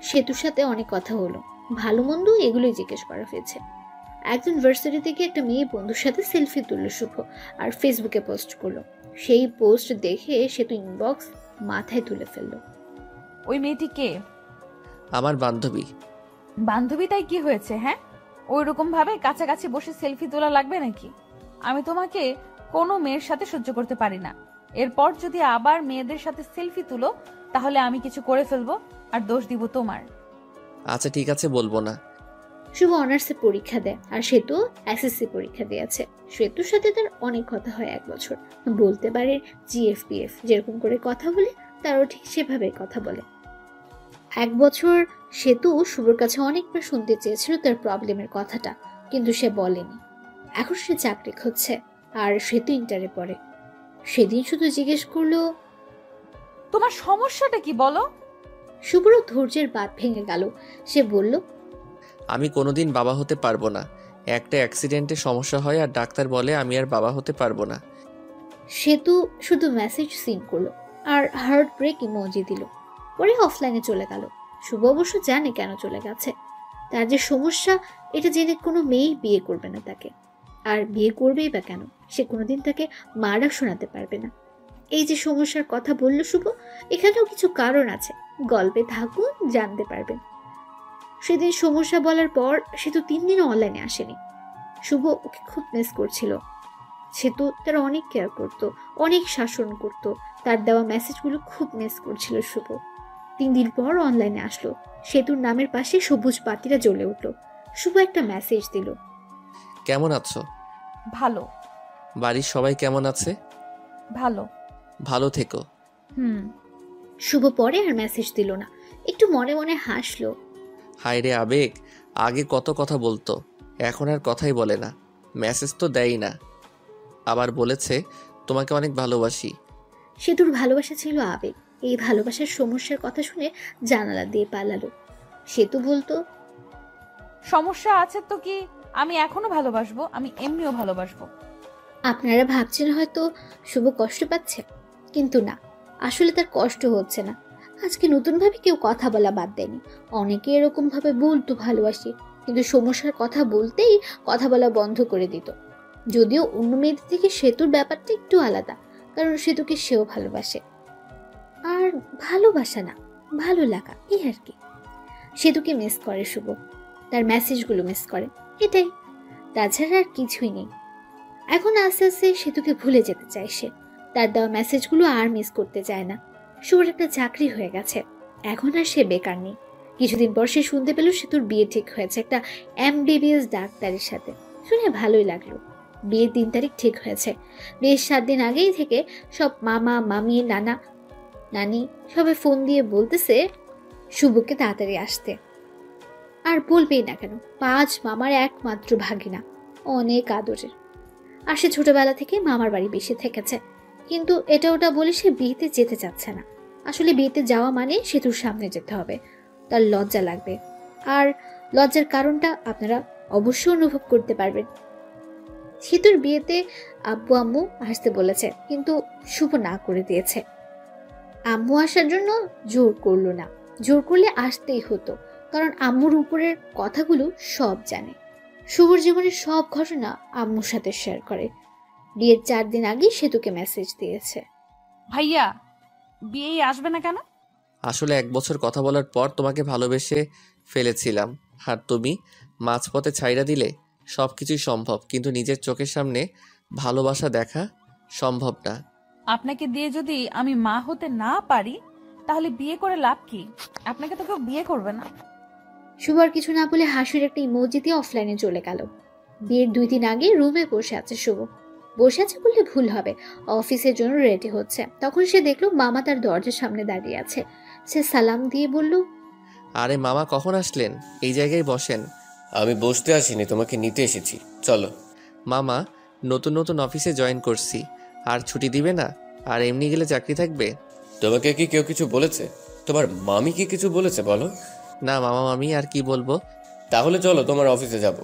সেতুর সাথে অনেক কথা হলো, ভালো মন্দ এগুলোই জিজ্ঞেস করা হয়েছে। একজন ভার্সিটি থেকে একটা মেয়ে বন্ধুর সাথে সেলফি তুললো শুভ আর ফেসবুকে পোস্ট করলো। সেই পোস্ট দেখে সেতু ইনবক্স মাথায় তুলে ফেললো। ওই মেয়েটি কে? আমার বান্ধবী। বান্ধবী, তাই কি হয়েছে? হ্যাঁ, ওই রকম ভাবে কাছাকাছি বসে সেলফি তোলা লাগবে নাকি? আমি তোমাকে কোনো মেয়ের সাথে সহ্য করতে পারি না। এরপর যদি আবার মেয়েদের সাথে সেলফি তুলো তাহলে আমি কিছু করে ফেলবো আর দোষ দিব তোমার। আচ্ছা ঠিক আছে, বলবো না। শুভ অনার্সে পরীক্ষা দেয় আর সেতু এসএসসি পরীক্ষা দিয়েছে। সেতুর সাথে তার অনেক কথা হয় 1 বছর। বলতে পারে জিএফপিএফ, যেরকম করে কথা বলে তারও ঠিক সেভাবে কথা বলে। 1 বছর সেতু শুভর কাছে অনেকবার শুনতে চেয়েছিল তার প্রবলেমের কথাটা, কিন্তু সে বলেনি। এখন সে চাকরি খুঁজছে আর সেতু ইন্টারে পড়ে। সেদিন শুধু জিজ্ঞেস করলো, তোমার সমস্যাটা কি বলো? শুভরও ধৈর্যের বাঁধ ভেঙে গেল। সে বলল, আমি কোনোদিন বাবা হতে পারবো না। একটা অ্যাক্সিডেন্টে সমস্যা হয় আর ডাক্তার বলে আমি আর বাবা হতে পারবো না। সেতু শুধু মেসেজ সিন করলো আর হার্ট ব্রেক ইমোজি দিল। পরে অফলাইনে চলে গেল। শুভ অবশ্য জানে কেন চলে গেছে। তার যে সমস্যা এটা জেনে কোনো মেয়েই বিয়ে করবে না তাকে। আর বিয়ে করবেই বা কেন? সে কোনোদিন তাকে মারা শোনাতে পারবে না। এই যে সমস্যার কথা বলল শুভ, এখানেও কিছু কারণ আছে। গল্পে থাকুন, জানতে পারবেন। সেদিন সমস্যা বলার পর সে তো 3 দিনও অনলাইনে আসেনি। শুভ ওকে খুব মিস করছিল। সে তো তার অনেক কেয়ার করত, অনেক শাসন করত। তার দেওয়া মেসেজগুলো খুব মিস করছিল শুভ। 3 দিন পর অনলাইনে আসলো। সেতুর নামের পাশে সবুজ বাতিটা জ্বলে উঠলো। শুভ একটা মেসেজ দিল, কেমন আছো? ভালো। বাড়ির সবাই কেমন আছে? ভালো। ভালো থেকো। শুভ পরে আর মেসেজ দিল না, একটু মনে মনে হাসলো। হায় রে আবেগ, আগে কত কথা বলতো, এখন আর কথাই বলে না। মেসেজ তো দেয়ই না। আবার বলেছে তোমাকে অনেক ভালোবাসি। সেতুর ভালোবাসা ছিল আবেগ। এই ভালোবাসার সমস্যার কথা শুনে জানালা দিয়ে পালালো। সেতু বলতো, সমস্যা আছে তো কি, আমি এখনো ভালোবাসবো, আমি এমনিও ভালোবাসবো। আপনারা ভাবছেন হয়তো শুভ কষ্ট পাচ্ছে, কিন্তু না, আসলে তার কষ্ট হচ্ছে না। আজকে নতুনভাবে কেউ কথা বলা বাদ দেয়নি। অনেকে এরকম ভাবে বলতো ভালোবাসি, কিন্তু সমস্যার কথা বলতেই কথা বলা বন্ধ করে দিত। যদিও অন্য মেয়েদের থেকে সেতুর ব্যাপারটা একটু আলাদা, কারণ সেতুকে সেও ভালোবাসে। আর ভালোবাসা না, ভালো লাগা, এই আর কি। সেতুকে মিস করে শুভ, তার মেসেজগুলো মিস করে, এটাই। তাছাড়া আর কিছুই নেই। এখন আস্তে আস্তে সেতুকে ভুলে যেতে চায় সে। তার দেওয়া মেসেজগুলো আর মিস করতে চায় না। শুভর একটা চাকরি হয়ে গেছে, এখন আর সে বেকার নেই। কিছুদিন পর সে শুনতে পেল সেতুর বিয়ে ঠিক হয়েছে একটা MBBS ডাক্তারের সাথে। শুনে ভালোই লাগলো। বিয়ের 3 তারিখ ঠিক হয়েছে। বিয়ের 7 দিন আগেই থেকে সব মামা মামি নানা নানি সবাই ফোন দিয়ে বলতেছে শুভকে তাড়াতাড়ি আসতে। আর বলবেই না কেন, 5 মামার একমাত্র ভাগিনা, অনেক আদরের। আর সে ছোটবেলা থেকে মামার বাড়ি বেশি থেকেছে, কিন্তু এটা ওটা বলে সে বিয়েতে যেতে চাচ্ছে না। আসলে বিয়েতে যাওয়া মানে সেতুর সামনে যেতে হবে, তার লজ্জা লাগবে। আর লজ্জার কারণটা আপনারা অবশ্যই অনুভব করতে পারবেন। সেতুর বিয়েতে আব্বু আম্মু আসতে বলেছে, কিন্তু শুভ না করে দিয়েছে। আম্মু আসার জন্য জোর করলো না, জোর করলে আসতেই হতো। কারণ আম্মুর উপরের কথাগুলো সব জানে। শুভর জীবনের সব ঘটনা আম্মুর সাথে শেয়ার করে। বিয়ের 4 দিন আগে সেতুকে মেসেজ দিয়েছে। ভাইয়া বিয়ে আসবে না কেন? আসলে 1 বছর কথা বলার পর তোমাকে ভালোবেসে ফেলেছিলাম, আর তুমি মাঝপথে ছাইড়া দিলে। সব কিছুই সম্ভব, কিন্তু নিজের চোখের সামনে ভালোবাসা দেখা সম্ভব না। আপনাকে দিয়ে যদি আমি মা হতে না পারি তাহলে বিয়ে করে লাভ কি? আপনাকে তো কেউ বিয়ে করবে না। শুভ আর কিছু না বলে হাসির একটা ইমোজি দিয়ে অফলাইনে চলে গেল। বিয়ের 2 দিন আগে রুমে বসে আছে শুভ। বসে আছে বললে ভুল হবে, অফিসের জন্য রেডি হচ্ছে। তখন সে দেখলো মামা তার দরজার সামনে দাঁড়িয়ে আছে। সে সালাম দিয়ে বলল, আরে মামা, কখন আসলেন? এই জায়গায় বসেন। আমি বসতে আসিনি, তোমাকে নিতে এসেছি, চলো। মামা, নতুন নতুন অফিসে জয়েন করছি, আর ছুটি দিবে না? আর এমনি গেলে চাকরি থাকবে? তোমাকে কি কেউ কিছু বলেছে? তোমার মামি কি কিছু বলেছে বলো? না মামা মামি, আর কি বলবো। তাহলে চলো, তোমার অফিসে যাব,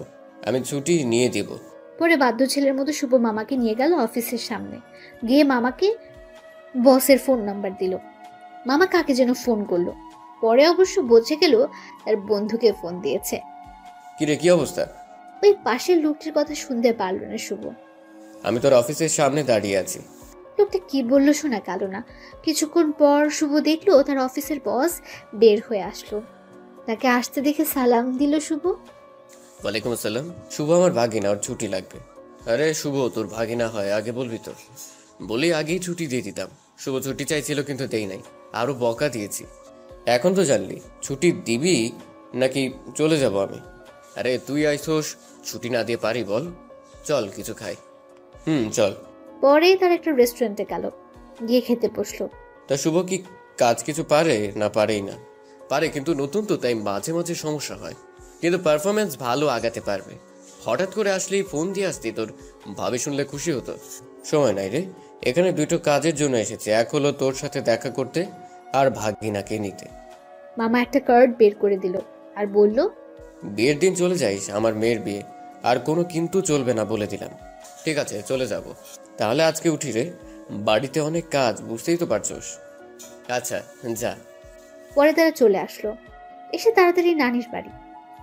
আমি ছুটি নিয়ে দিব। পরে বাধ্য ছেলের মতো শুভ মামাকে নিয়ে গেল অফিসের সামনে। গিয়ে মামাকে বসের ফোন নাম্বার দিল। মামা কাকে যেন ফোন করলো। পরে অবশ্য বোঝে গেল তার বন্ধুকে ফোন দিয়েছে। কিরে, কি অবস্থা? ওই পাশের লোকটির কথা শুনতে পারলো না শুভ। আমি তোর অফিসের সামনে দাঁড়িয়ে আছি। লোকটা কি বললো শোনা গেল না। কিছুক্ষণ পর শুভ দেখলো তার অফিসের বস বের হয়ে আসলো। তাকে আসতে দেখে সালাম দিল শুভ। ওয়ালাইকুম আসসালাম। শুভ আমার ভাগিনা, ওর ছুটি লাগবে। আরে শুভ, তোর ভাগিনা হয়, আগে বলবি তো। বলি আগেই ছুটি দিয়ে দিতাম। শুভ ছুটি চাইছিল কিন্তু দেই নাই, আরো বকা দিয়েছি। এখন তো জানলি ছুটি দিবি নাকি চলে যাব আমি? আরে তুই আইসোস, ছুটি না দিয়ে পারি বল? চল কিছু খাই। চল। পরে তার একটা রেস্টুরেন্টে গেল, গিয়ে খেতে বসলো। তা শুভ কি কাজ কিছু পারে না পারেই না? পারে, কিন্তু নতুন তো, তাই মাঝে মাঝে সমস্যা হয়। কিন্তু পারফরমেন্স ভালো আগাতে পারবে। হঠাৎ করে আসলেই ফোন দিয়ে আসতি, তোর ভাবে শুনলে খুশি হতো। সময় নাই রে, এখানে 2টো কাজের জন্য এসেছে। এক হলো তোর সাথে দেখা করতে, আর ভাগিনাকে নিতে। মামা একটা কার্ড বের করে দিল আর বলল, বিয়ের দিন চলে যাইস, আমার মেয়ের বিয়ে, আর কোনো কিন্তু চলবে না বলে দিলাম। ঠিক আছে, চলে যাব। তাহলে আজকে উঠি রে, বাড়িতে অনেক কাজ, বুঝতেই তো পারছোস। আচ্ছা যা। পরে তারা চলে আসলো। এসে তাড়াতাড়ি নানির বাড়ি।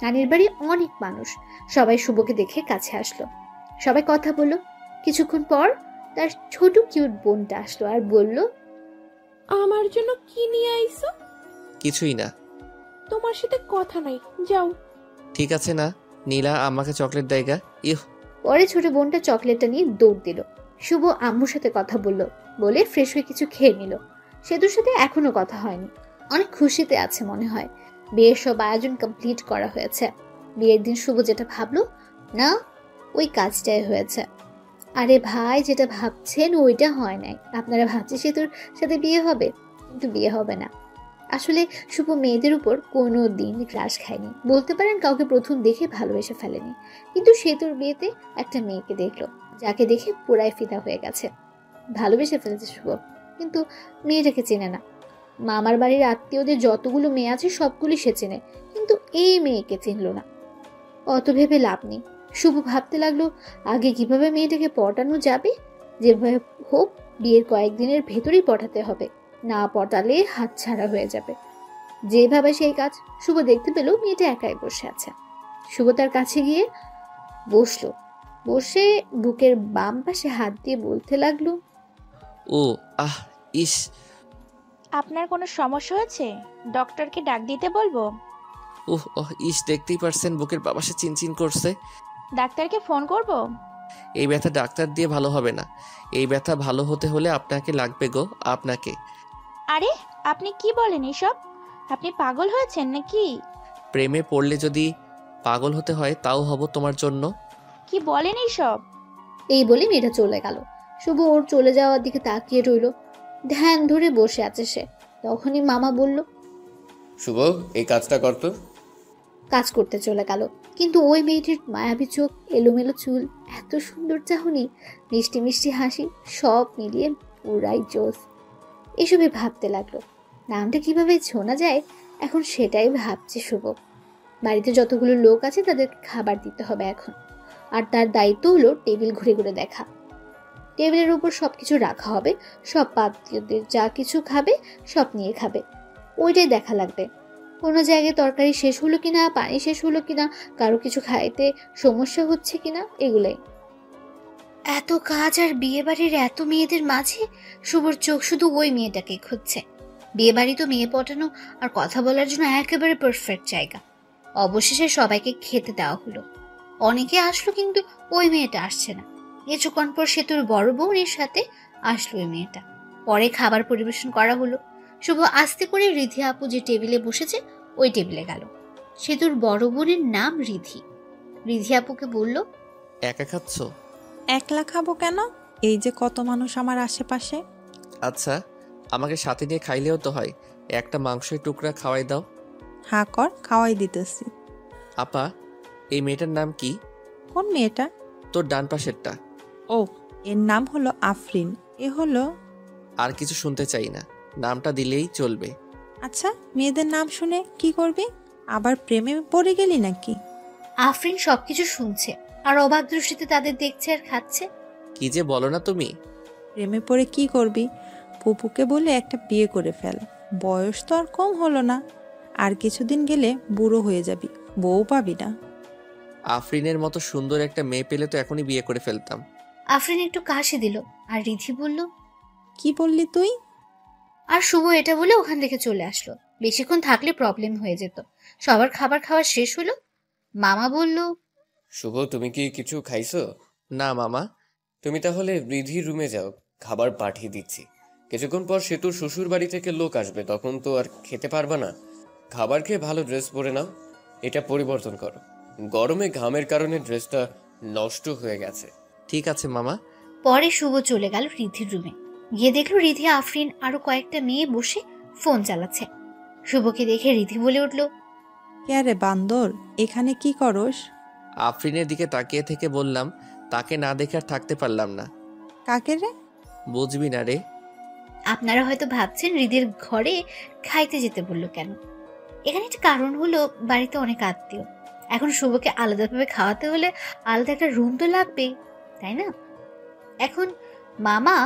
নানির বাড়ি অনেক মানুষ, সবাই শুভকে দেখে কাছে আসলো। সবাই কথা বলল। কিছুক্ষণ পর তার ছোট কিউট বোনটা আসলো আর বলল, আমার জন্য কি নিয়ে আইছো? কিছুই না। তোমার সাথে কথা নাই, যাও। ঠিক আছে না, নীলা আমাকে চকলেট দেয়গা। ইহ। পরে ছোট বোনটা চকলেটটা নিয়ে দৌড় দিল। শুভ আম্মুর সাথে কথা বলে ফ্রেশ হয়ে কিছু খেয়ে নিল। সেতুর সাথে এখনো কথা হয়নি, অনেক খুশিতে আছে মনে হয়। বিয়ের সব আয়োজন কমপ্লিট করা হয়েছে। বিয়ের দিন শুভ যেটা ভাবলো না, ওই কাজটাই হয়েছে। আরে ভাই, যেটা ভাবছেন ওইটা হয় নাই। আপনারা ভাবছেন সেতুর সাথে বিয়ে হবে, কিন্তু বিয়ে হবে না। আসলে শুভ মেয়েদের উপর কোনো দিন ক্রাশ খায়নি, বলতে পারেন কাউকে প্রথম দেখে ভালোবেসে ফেলেনি। কিন্তু সেতুর বিয়েতে একটা মেয়েকে দেখলো, যাকে দেখে পুরাই ফিদা হয়ে গেছে, ভালোবেসে ফেলেছে শুভ। কিন্তু মেয়েটাকে চেনে না। মামার বাড়ির আত্মীয়দের যতগুলো মেয়ে আছে সবগুলি সে চেনে, কিন্তু এই মেয়েকে চিনল না। অত ভেবে লাভ নেই। শুভ ভাবতে লাগলো আগে কিভাবে মেয়েটাকে পটানো যাবে। যেভাবে হোক বিয়ের কয়েকদিনের ভেতরেই পটাতে হবে, না পটালে হাতছাড়া হয়ে যাবে। যেভাবে সেই কাজ। শুভ দেখতে পেল মেয়েটা একাই বসে আছে। শুভ তার কাছে গিয়ে বসলো। বসে বুকের বাম পাশে হাত দিয়ে বলতে লাগলো, ও আহ ইস। আপনার কোনো সমস্যা হয়েছে? ডক্টরকে ডাক দিতে বলবো? ওহ ওহ ইস, দেখতেই পারছেন বুকের বাবাসে চিনচিন করছে। ডাক্তারকে ফোন করব? এই ব্যথা ডাক্তার দিয়ে ভালো হবে না। এই ব্যথা ভালো হতে হলে আপনাকে লাগবে গো, আপনাকে। আরে আপনি কি বলেন এসব? আপনি পাগল হয়েছেন নাকি? প্রেমে পড়লে যদি পাগল হতে হয় তাও হব তোমার জন্য। কি বলেন এইসব? এই বলে মেয়েটা চলে গেল। শুভ ওর চলে যাওয়ার দিকে তাকিয়ে রইল, ধ্যান ধরে বসে আছে সে। তখনই মামা বলল, শুভ, এই কাজটা করতো। কাজ করতে চলে গেল। কিন্তু ওই মেয়েটির মায়াবী চোখ, এলোমেলো চুল, এত সুন্দর চাহনি, মিষ্টি মিষ্টি হাসি, সব মিলিয়ে পুরাই জোস। এসবই ভাবতে লাগলো। নামটা কিভাবে শোনা যায় এখন সেটাই ভাবছে শুভ। বাড়িতে যতগুলো লোক আছে তাদের খাবার দিতে হবে এখন, আর তার দায়িত্ব হলো টেবিল ঘুরে ঘুরে দেখা। টেবিলের উপর সবকিছু রাখা হবে, সব পাত্রদের যা কিছু খাবে সব নিয়ে খাবে, ওইটাই দেখা লাগবে। কোনো জায়গায় তরকারি শেষ হলো কিনা, পানি শেষ হলো কিনা, কারো কিছু খাইতে সমস্যা হচ্ছে কিনা, এগুলাই। এত কাজ আর বিয়ে বাড়ির এত মেয়েদের মাঝে শুভর চোখ শুধু ওই মেয়েটাকে খুঁজছে। বিয়ে বাড়ি তো মেয়ে পটানো আর কথা বলার জন্য একেবারে পারফেক্ট জায়গা। অবশেষে সবাইকে খেতে দেওয়া হলো। অনেকে আসলো কিন্তু ওই মেয়েটা আসছে না। কিছুক্ষণ পর সেতুর বড় বোনের সাথে আসলো ওই মেয়েটা। পরে খাবার পরিবেশন করা হলো। শুভ আস্তে করে রিধি আপু যে টেবিলে বসেছে ওই টেবিলে গেল। সেতুর বড় বোনের নাম রিধি। রিধি আপুকে বলল, একা খাচ্ছ? একলা খাবো কেন? এই যে কত মানুষ আমার আশেপাশে। আচ্ছা, আমাকে সাথে নিয়ে খাইলেও তো হয়। একটা মাংসের টুকরা খাওয়াই দাও। হা কর, খাওয়াই দিতেছি। আপা, এই মেয়েটার নাম কি? কোন মেয়েটা? তোর ডান পাশেরটা। ও, এর নাম হলো আফরিন। এ হলো। আর কিছু শুনতে চাই না, নামটা দিলেই চলবে। আচ্ছা, মেয়েদের নাম শুনে কি করবি? আবার প্রেমে পড়ে গেলি নাকি? আফরিন সবকিছু শুনছে আর অবাক দৃষ্টিতে তাদের দেখছে আর খাচ্ছে। কি যে বলো না তুমি। প্রেমে পড়ে কি করবি? পুপুকে বলে একটা বিয়ে করে ফেল। বয়স তো আর কম হলো না। আর কিছুদিন গেলে বুড়ো হয়ে যাবি, বউ পাবি না। আফরিনের মতো সুন্দর একটা মেয়ে পেলে তো এখনই বিয়ে করে ফেলতাম। আফরিন একটু কাশি দিল আর রিধি বলল, কি বললি তুই? আর শুভ এটা বলে ওখান থেকে চলে আসলো। বেশিক্ষণ থাকলে প্রবলেম হয়ে যেত। সবার খাবার খাওয়া শেষ হলো। মামা বলল, শুভ, তুমি কি কিছু খাইছো? না মামা। তুমি তাহলে রিধির রুমে যাও, খাবার পাঠিয়ে দিচ্ছি। কিছুক্ষণ পর সেতুর শ্বশুর বাড়ি থেকে লোক আসবে, তখন তো আর খেতে পারবা না। খাবার খেয়ে ভালো ড্রেস পরে নাও, এটা পরিবর্তন করো। গরমে ঘামের কারণে ড্রেসটা নষ্ট হয়ে গেছে। ঠিক আছে মামা। পরে শুভ চলে গেল রিধির রুমে। গিয়ে দেখলো রিধি, আফরিন আরো কয়েকটা মেয়ে বসে ফোন চালাচ্ছে। শুভকে দেখে রিধি বলে উঠল, কে রে বান্দর, এখানে কি করস? আফরিনের দিকে তাকিয়ে থেকে বললাম, তাকে না দেখে আর থাকতে পারলাম না। কাকে রে? বুঝবি না রে। আপনারা হয়তো ভাবছেন রিধির ঘরে খাইতে যেতে বললো কেন। এখানে একটা কারণ হলো, বাড়িতে অনেক আত্মীয়। এখন শুভকে আলাদাভাবে খাওয়াতে হলে আলাদা একটা রুম তো লাগবেই, তাই না? এখন মামা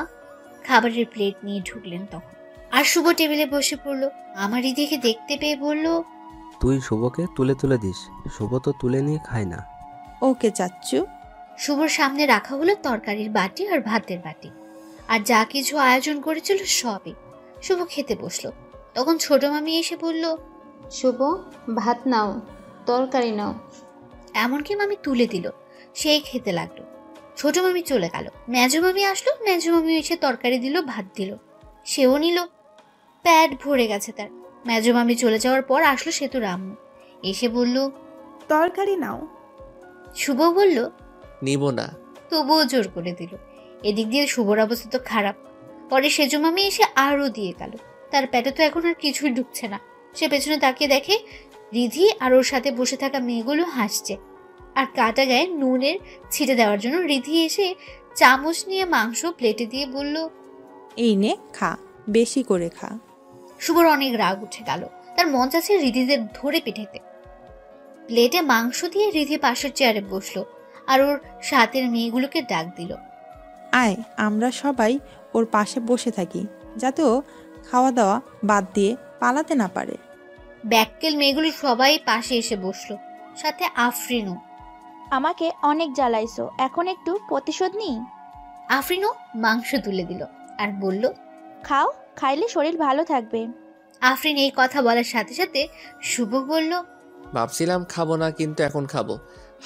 খাবারের প্লেট নিয়ে ঢুকলেন তখন। আর শুভ টেবিলে বসে পড়লো। আমার রিধিকে দেখতে পেয়ে বলল, তুই শুভকে তুলে তুলে দিস, শুভ তো তুলে নিয়ে খায় না। ওকে চাচ্চু। শুভর সামনে রাখা হলো তরকারির বাটি আর ভাতের বাটি, আর যা কিছু আয়োজন করেছিল সবই। শুভ খেতে বসলো। তখন ছোট মামি এসে বলল, শুভ, ভাত নাও, তরকারি নাও। এমনকি মামি তুলে দিল। সেই খেতে লাগলো। ছোট মামি চলে গেল। মেজো মামি আসলো। মেজো মামি এসে তরকারি দিল, ভাত দিল, সেও নিল। প্যাট ভরে গেছে তার। মেজো মামি চলে যাওয়ার পর আসলো সেতুর আম্মু। এসে বলল, তরকারি নাও। শুভ বলল, নিব না। তবুও জোর করে দিল। এদিক দিয়ে শুভর অবস্থা তো খারাপ। পরে সেজো মামি এসে আরও দিয়ে গেল। তার পেটে তো এখন আর কিছুই ঢুকছে না। সে পেছনে তাকিয়ে দেখে রিধি আর ওর সাথে বসে থাকা মেয়েগুলো হাসছে। আর কাটা গায়ে নুনের ছিটে দেওয়ার জন্য রিধি এসে চামচ নিয়ে মাংস প্লেটে দিয়ে বলল, এই নে খা, বেশি করে খা। শুভর অনেক রাগ উঠে গেল। তার মন চাচ্ছে রিধিদের ধরে পিঠাইতে। প্লেটে মাংস দিয়ে রিধি পাশের চেয়ারে বসলো আর ওর সাথের মেয়েগুলোকে ডাক দিল, আয়, আমরা সবাই ওর পাশে বসে থাকি, যাতে ও খাওয়া দাওয়া বাদ দিয়ে পালাতে না পারে। ব্যাক্কেল মেয়েগুলো সবাই পাশে এসে বসলো, সাথে আফরিনও। আমাকে অনেক জ্বালাইছো, এখন একটু প্রতিশোধ নিই। আফরিনও মাংস তুলে দিল আর বলল, খাও, খাইলে শরীর ভালো থাকবে। আফরিন এই কথা বলার সাথে সাথে শুভ বলল, ভাবছিলাম খাবো না, কিন্তু এখন খাবো।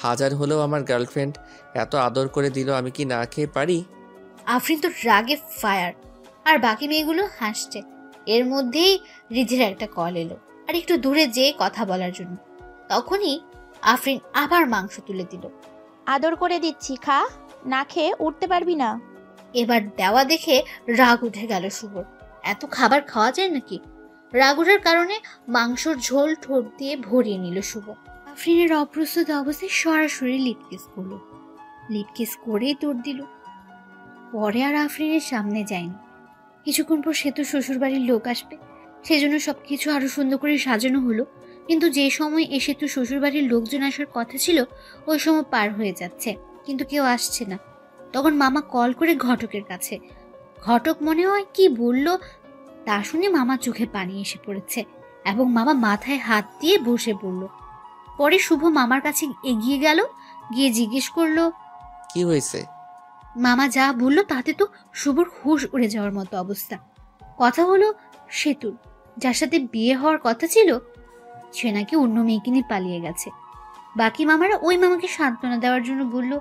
হাজার হলেও আমার গার্লফ্রেন্ড এত আদর করে দিল, আমি কি না খেয়ে পারি? আফরিন তো রাগে ফায়ার। আর বাকি মেয়েগুলো হাসছে। এর মধ্যেই রিধির একটা কল এলো, আর একটু দূরে যেয়ে কথা বলার জন্য। তখনই আফরিন আবার মাংস তুলে দিল। আদর করে দিচ্ছি, খা, না খেয়ে উঠতে পারবি না। এবার দেওয়া দেখে রাগ উঠে গেল শুভর। এত খাবার খাওয়া যায় নাকি? রাগ ওঠার কারণে মাংসর ঝোল ঠোঁট দিয়ে ভরিয়ে নিল শুভ। আফরিনের অপ্রস্তুত অবস্থায় সরাসরি লিপকিস করলো। লিপকিস করেই তোড় দিল। পরে আর আফরিনের সামনে যায়নি। কিছুক্ষণ পর সেতু শ্বশুরবাড়ির লোক আসবে, সেজন্য সবকিছু আরো সুন্দর করে সাজানো হলো। কিন্তু যে সময় এসে তো শ্বশুরবাড়ির লোকজন আসার কথা ছিল, ওই সময় পার হয়ে যাচ্ছে, কিন্তু কেউ আসছে না। তখন মামা কল করে ঘটকের কাছে। ঘটক মনে হয় কি বলল তা শুনে মামা চোখে পানি এসে পড়েছে। এবং মামা মাথায় হাত দিয়ে বসে পড়ল। পরে শুভ মামার কাছে এগিয়ে গেল, গিয়ে জিজ্ঞেস করলো, কি হয়েছে? মামা যা বলল তাতে তো শুভর হুঁশ উড়ে যাওয়ার মতো অবস্থা। কথা হলো সেতুর, যার সাথে বিয়ে হওয়ার কথা ছিল, সে নাকি অন্য মেয়েকে নিয়ে পালিয়ে গেছে। বাকি মামারা ওই মামাকে সান্ত্বনা দেওয়ার জন্য বলল,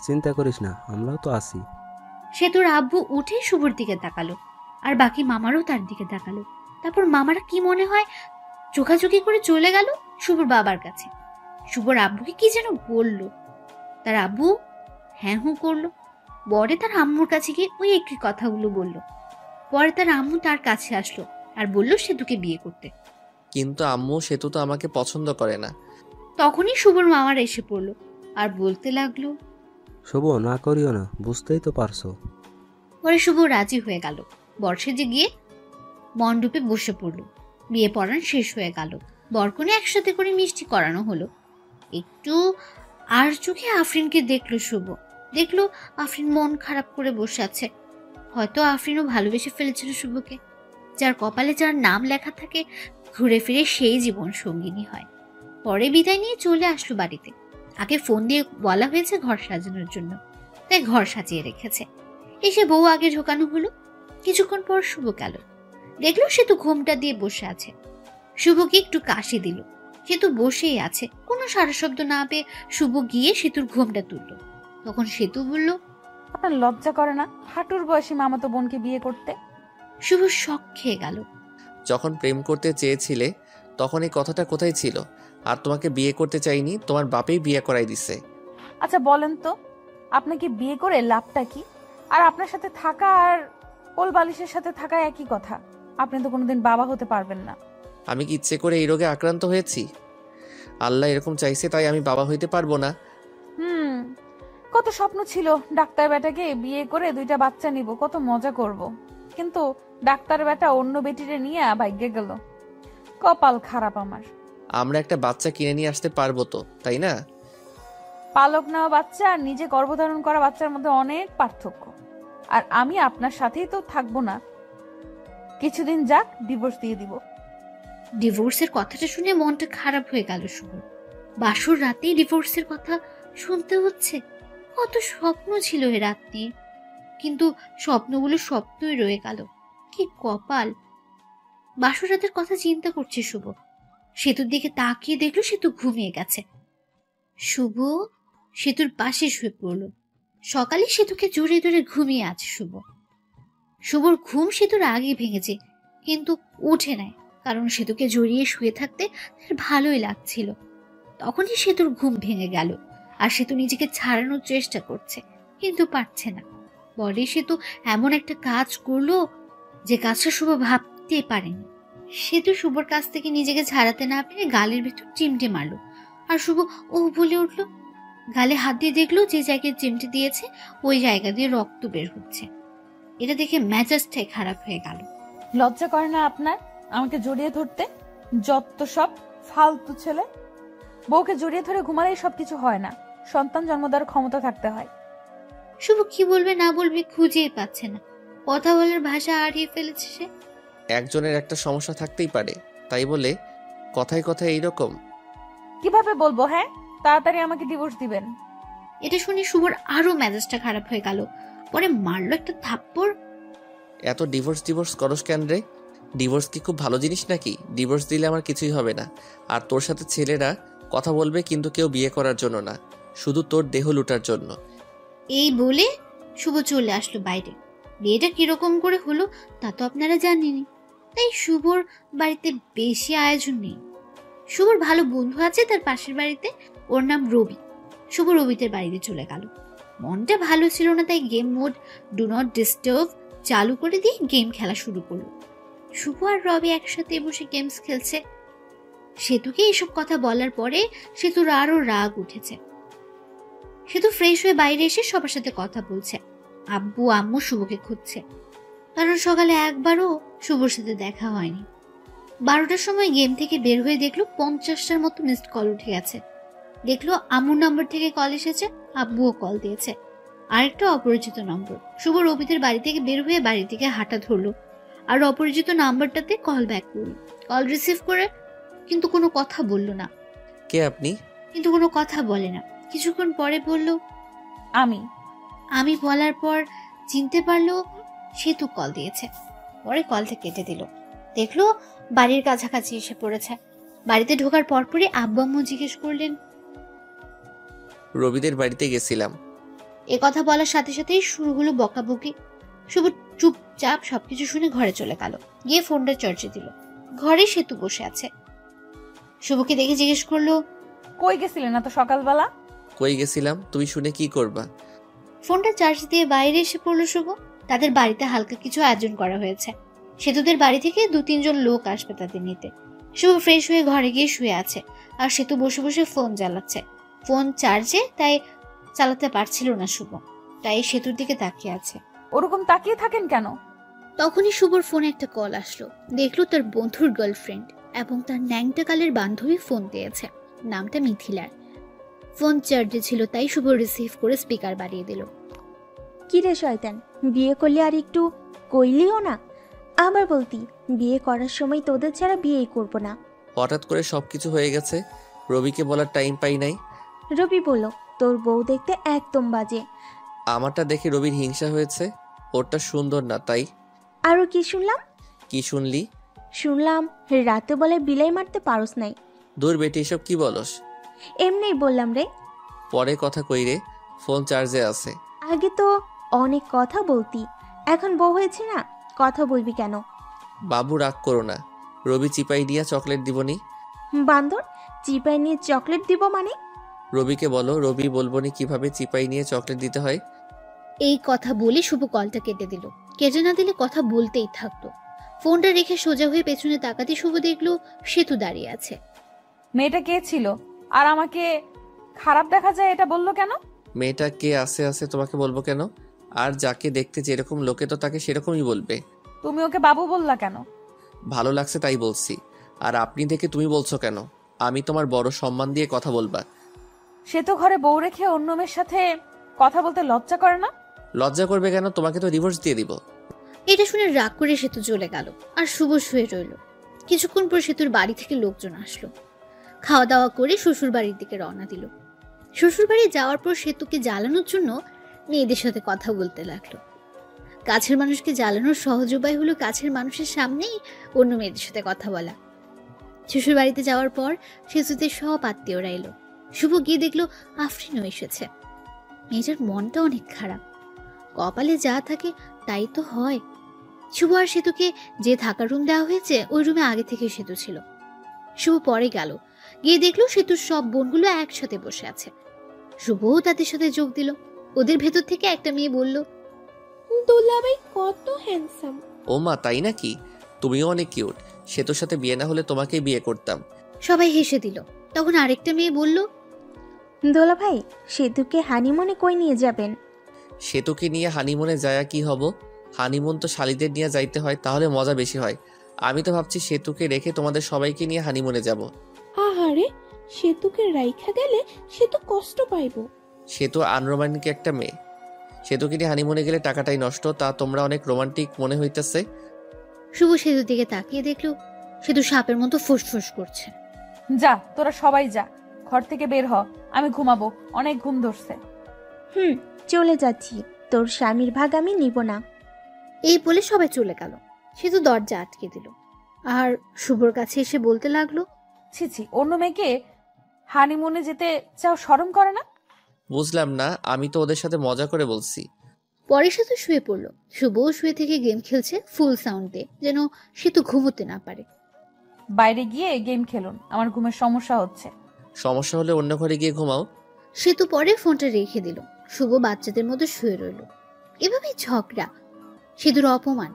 চিন্তা করিস না, আমরাও তো আছি। সেতুর আব্বু উঠে শুভর দিকে তাকালো, আর বাকি মামারও তার দিকে তাকালো। তারপর মামারা কি মনে হয় চোখাচোখি করে চলে গেল শুভর বাবার কাছে। শুভর আব্বুকে কি যেন বলল, তার আব্বু হ্যাঁ হুঁ করলো। পরে তার আম্মুর কাছে গিয়ে ওই একই কথাগুলো বলল। পরে তার আম্মু তার কাছে আসলো আর বলল সেতুকে বিয়ে করতে। কিন্তু আম্মু, সেতু তো আমাকে পছন্দ করে না। তখনই শুভর মামারা এসে পড়লো আর বলতে লাগলো, শুভ না করিও না, বুঝতেই তো পারছো। পরে শুভ রাজি হয়ে গেল। বর্ষে গিয়ে মণ্ডপে বসে পড়ল। বিয়ে পড়ান শেষ হয়ে গেল। বরকনে একসাথে করে মিষ্টি করানো হলো। একটু আর চোখে আফরিনকে দেখলো শুভ। দেখলো আফরিন মন খারাপ করে বসে আছে। হয়তো আফরিনও ভালোবেসে ফেলেছিল শুভকে। যার কপালে যার নাম লেখা থাকে ঘুরে ফিরে সেই জীবন সঙ্গিনী হয়। পরে বিদায় নিয়ে চলে আসলো বাড়িতে। আগে ফোন দিয়ে বলা হয়েছে ঘর সাজানোর জন্য, তাই ঘর সাজিয়ে রেখেছে। এসে বউ আগে ঢোকানো হলো। কিছুক্ষণ পর শুভ গেল, দেখলো সেতু ঘোমটা দিয়ে বসে আছে। শুভকে একটু কাশি দিল। সেতু বসেই আছে। কোনো সারা শব্দ না পেয়ে শুভ গিয়ে সেতুর ঘোমটা তুলল। তখন সেতু বলল, আপনার লজ্জা করে না হাঁটুর বয়সী মামাতো বোনকে বিয়ে করতে? শুভ শক খেয়ে গেল। যখন প্রেম করতে চেয়েছিলে তখন এই কথাটা কোথায় ছিল? আর তোমাকে বিয়ে করতে চাইনি, তোমার বাপেই বিয়ে করাই দিছে। আচ্ছা বলেন তো, আপনাকে বিয়ে করে লাভটা কি? আর আপনার সাথে থাকা আর কোল বালিশের সাথে থাকা একই কথা। আপনি তো কোনোদিন বাবা হতে পারবেন না। আমি কি ইচ্ছে করে এই রোগে আক্রান্ত হয়েছি? আল্লাহ এরকম চাইছে তাই আমি বাবা হইতে পারবো না? কত স্বপ্ন ছিল ডাক্তার বেটাকে বিয়ে করে 2টা বাচ্চা নিব, কত মজা করব। কিন্তু ডাক্তার বেটা অন্য বেটিরে নিয়ে ভাগ্যে গেল। কপাল খারাপ আমার। আমরা একটা বাচ্চা কিনে নিয়ে আসতে পারবো তো, তাই না? পালক নেওয়া বাচ্চা আর নিজে গর্ভধারণ করা বাচ্চার মধ্যে অনেক পার্থক্য। আর আমি আপনার সাথেই তো থাকবো না, কিছুদিন যাক, ডিভোর্স দিয়ে দিব। ডিভোর্সের কথাটা শুনে মনটা খারাপ হয়ে গেল শুভ। বাসর রাতেই ডিভোর্সের কথা শুনতে হচ্ছে। কত স্বপ্ন ছিল এ রাত নিয়ে, কিন্তু স্বপ্নগুলো স্বপ্নই রয়ে গেল। কি কপাল! বাসর রাতের কথা চিন্তা করছে শুভ। সেতুর দিকে তাকিয়ে দেখলো সেতু ঘুমিয়ে গেছে। শুভ সেতুর পাশে শুয়ে পড়ল। সকালে সেতুকে জোরে জোরে ঘুমিয়ে আছে শুভ। শুভর ঘুম সেতুর আগে ভেঙেছে, কিন্তু উঠে নেয়, কারণ সেতুকে জড়িয়ে শুয়ে থাকতে তার ভালোই লাগছিল। তখনই সেতুর ঘুম ভেঙে গেল, আর সেতু নিজেকে ছাড়ানোর চেষ্টা করছে, কিন্তু পারছে না। পরে সেতু এমন একটা কাজ করলো যে কাজটা শুভ ভাবতে পারেনি। সেতু শুভর কাছ থেকে নিজেকে ছাড়াতে না পেরে গালের ভেতর চিমটে মারলো, আর শুভ ও বলে উঠল। গালে হাত দিয়ে দেখলো যে জায়গায় চিমটে দিয়েছে ওই জায়গা দিয়ে রক্ত বের হচ্ছে। এটা দেখে মেজাজটাই খারাপ হয়ে গেল। লজ্জা করে না আপনার আমাকে জড়িয়ে ধরতে? যত সব ফালতু ছেলে। বউকে জড়িয়ে ধরে ঘুমালেই সবকিছু হয় না, সন্তান জন্ম দেওয়ার ক্ষমতা থাকতে হয়। শুভ কি বলবে না বলবে খুঁজেই পাচ্ছে না। কথা বলার ভাষা হারিয়ে ফেলেছে সে। একজনের একটা সমস্যা থাকতেই পারে, তাই বলে কথায় কথায় এইরকম? কিভাবে বলবো? হ্যাঁ, তাড়াতাড়ি আমাকে ডিভোর্স দিবেন। এটা শুনে শুভর আরো মেজাজটা খারাপ হয়ে গেল। পরে মারলো একটা থাপ্পড়। এত ডিভোর্স করস কেন রে? ডিভোর্স কি খুব ভালো জিনিস নাকি? ডিভোর্স দিলে আমার কিছুই হবে না। আর তোর সাথে ছেলেরা কথা বলবে, কিন্তু কেউ বিয়ে করার জন্য না, শুধু তোর দেহ লুটার জন্য। এই বলে শুভ চলে আসলো বাইরে। বিয়েটা কিরকম করে হলো তা তো আপনারা জানেনই, তাই শুভর বাড়িতে বেশি আয়োজন নেই। শুভর ভালো বন্ধু আছে তার পাশের বাড়িতে, ওর নাম রবি। শুভ রবিদের বাড়িতে চলে গেল। মনটা ভালো ছিল না, তাই game mode do not disturb চালু করে দিয়ে গেম খেলা শুরু করলো। শুভ আর রবি একসাথে বসে গেমস খেলছে। সেতুকে এসব কথা বলার পরে সেতুর আরো রাগ উঠেছে। সেতু ফ্রেশ হয়ে বাইরে এসে সবার সাথে কথা বলছে। আব্বু আম্মু শুভকে খুঁজছে, কারণ সকালে একবারও শুভর সাথে দেখা হয়নি। 12টার সময় গেম থেকে বের হয়ে দেখলো 50টার মতো মিসড কল উঠে গেছে। দেখলো আম্মুর নম্বর থেকে কল এসেছে, আব্বুও কল দিয়েছে। আরেকটা অপরিচিত নম্বর। শুভ রবিদের বাড়ি থেকে বের হয়ে বাড়ি থেকে হাঁটা ধরলো। আর অপরিচিত নাম্বারটাতে কল ব্যাক করল। কল রিসিভ করে কিন্তু কোনো কথা বলল না, কে আপনি? কিন্তু কোনো কথা বলে না। কিছুক্ষণ পরে বলল, আমি বলার পর চিনতে পারলো সেতু কল দিয়েছে। পরে কলটা কেটে দিল। দেখলো বাড়ির কাছাকাছি এসে পড়েছে। বাড়িতে ঢোকার পরপরই আব্বু আম্মু জিজ্ঞেস করলেন, রবিদের বাড়িতে গেছিলাম। এ কথা বলার সাথে সাথেই শুরু হলো বকাবকি। শুভ চুপচাপ সবকিছু শুনে ঘরে চলে গেল, গিয়ে ফোনটা চার্জে দিল। ঘরে সেতু বসে আছে। শুভকে দেখে জিজ্ঞেস করলো, কই গেছিলেন এত সকালবেলা? কই গেছিলাম তুমি শুনে কি করবা? ফোনটা চার্জ দিয়ে বাইরে এসে পড়লো শুভ। তাদের বাড়িতে হালকা কিছু আয়োজন করা হয়েছে। সেতুদের বাড়ি থেকে 2-3 জন লোক আসবে তাদের নিতে। শুভ ফ্রেশ হয়ে ঘরে গিয়ে শুয়ে আছে, আর সেতু বসে বসে ফোন চালাচ্ছে। ফোন চার্জে, তাই চালাতে পারছিল না শুভ, তাই সেতুর দিকে তাকিয়ে আছে। ওরকম তাকিয়ে থাকেন কেন? তখনই শুভর ফোনে একটা কল আসলো। দেখলো তার বন্ধুর গার্লফ্রেন্ড এবং তার ন্যাংটা কালের বান্ধবী ফোন দিয়েছে। নামটা মিথিলার। ফোন চার্জে ছিল, তাই শুভ রিসিভ করে স্পিকার বাড়িয়ে দিল। কি রে শয়তান, বিয়ে করলে আর একটু কইলিও না? আবার বলতি বিয়ে করার সময় তোদের ছাড়া বিয়েই করব না। হঠাৎ করে সবকিছু হয়ে গেছে, রবিকে বলার টাইম পাই নাই। রবি বলল তোর বউ দেখতে একদম বাজে। আমারটা দেখে রবির হিংসা হয়েছে, ওরটা সুন্দর না তাই। আরো কি শুনলাম? কি শুনলি? শুনলাম রাতে বলে বিলাই মারতে পারস নাই। দূর বেটি, এসব কি বলস? এমনিই বললাম রে। পরে কথা কই রে, ফোন চার্জে আছে। আগে তো অনেক কথা বলতি, এখন বউ হয়েছে না, কথা বলবি কেন? বাবু রাগ করো না, রবি চিপাই দিয়া চকলেট দিবনি। বান্দর, চিপাই নিয়ে চকলেট দিব মানে? রবিকে বলো, রবি বলবনি কিভাবে চিপাই নিয়ে চকলেট দিতে হয়। এই কথা বলে শুভ কলটা কেটে দিল। কেটে না দিলে কথা বলতেই থাকতো। ফোনটা রেখে সোজা হয়ে পেছনে তাকাতে শুভ দেখলো সেতু দাঁড়িয়ে আছে। মেয়েটা কে ছিল আর আমাকে খারাপ দেখা যায় এটা বললো কেন? মেয়েটা কে আছে তোমাকে বলবো কেন? আর যাকে দেখতে যেরকম লোকে তো তাকে সেরকমই বলবে। তুমি ওকে বাবু বললা কেন? ভালো লাগছে তাই বলছি। আর আপনি দেখে তুমি বলছো কেন? আমি তোমার বড় সম্মান দিয়ে কথা বলবা। সে তো ঘরে বউ রেখে অন্য মেয়ের সাথে কথা বলতে লজ্জা করে না? লজ্জা করবে কেন? তোমাকে তো ডিভোর্স দিয়ে দিব। এটা শুনে রাগ করে সেতু চলে গেল, আর শুভ শুয়ে রইল। কিছুক্ষণ পর সেতুর বাড়ি থেকে লোকজন আসলো। খাওয়া দাওয়া করে শ্বশুর বাড়ির দিকে রওনা দিল। শ্বশুর বাড়ি যাওয়ার পর সেতুকে জ্বালানোর জন্য মেয়েদের সাথে কথা বলতে লাগলো। কাছের মানুষকে জ্বালানোর সহজ উপায় হলো কাছের মানুষের সামনেই অন্য মেয়েদের সাথে কথা বলা। শ্বশুর বাড়িতে যাওয়ার পর সেতুতে সব আত্মীয়রা এলো। শুভ গিয়ে দেখলো আফরিনও এসেছে। মেয়েটার মনটা অনেক খারাপ। কপালে যা থাকে তাই তো হয়। শুভ আর সেতুকে যে থাকার রুম দেওয়া হয়েছে ওই রুমে আগে থেকে সেতু ছিল। শুভ পরে গেল, গিয়ে দেখলো সেতুর সব বোনগুলো একসাথে বসে আছে। শুভও তাদের সাথে যোগ দিল। ওদের ভেতর থেকে একটা মেয়ে বলল, দুলাভাই কত হ্যান্ডসাম। ও মা, তাই নাকি? তুমিও অনেক কিউট। সেতুর সাথে বিয়ে না হলে তোমাকেই বিয়ে করতাম। সবাই হেসে দিল। তখন আরেকটা মেয়ে বলল, দোলা ভাই, সেতুকে হানিমুনে কই নিয়ে যাবেন? সেতুকে নিয়ে হানিমুনে যায় কি হব? হানিমুন তো শালিদের নিয়ে যাইতে হয়, তাহলে মজা বেশি হয়। আমি তো ভাবছি সেতুকে রেখে তোমাদের সবাইকে নিয়ে হানিমুনে যাব। আহারে, সেতুকে রাইখা গেলে সে তো কষ্ট পাইব। সেতু আনরোমান্টিক একটা মেয়ে। সেতুকে নিয়ে হানিমুনে গেলে টাকাটাই নষ্ট। তা তোমরা অনেক রোমান্টিক মনে হইতেছে। শুভ সেতুর দিকে তাকিয়ে দেখলো সেতু সাপের মতো ফুসফুস করছে। যা, তোরা সবাই যা, ঘর থেকে বের হ, আমি ঘুমাবো, অনেক ঘুম ধরছে। চলে যাচ্ছি, তোর স্বামীর ভাগ আমি নিব না। এই বলে সবাই চলে গেল। সেতু দরজা আটকে দিল আর শুভর কাছে এসে বলতে লাগলো, ছি, অন্য মেয়েকে হানিমুনে যেতে চাও, শরম করে না? বুঝলাম না, আমি তো ওদের সাথে মজা করে বলছি। পরে সেতু শুয়ে পড়লো। শুভও শুয়ে থেকে গেম খেলছে ফুল সাউন্ডে, যেন সেতু ঘুমোতে না পারে। বাইরে গিয়ে গেম খেলুন, আমার ঘুমের সমস্যা হচ্ছে। সমস্যা হলে অন্য ঘরে গিয়ে ঘুমাও। সেতু পরে ফোনটা রেখে দিল। শুভ বাচ্চাদের মতো শুয়ে রইল। এভাবেই ঝগড়া, সেতুর অপমান।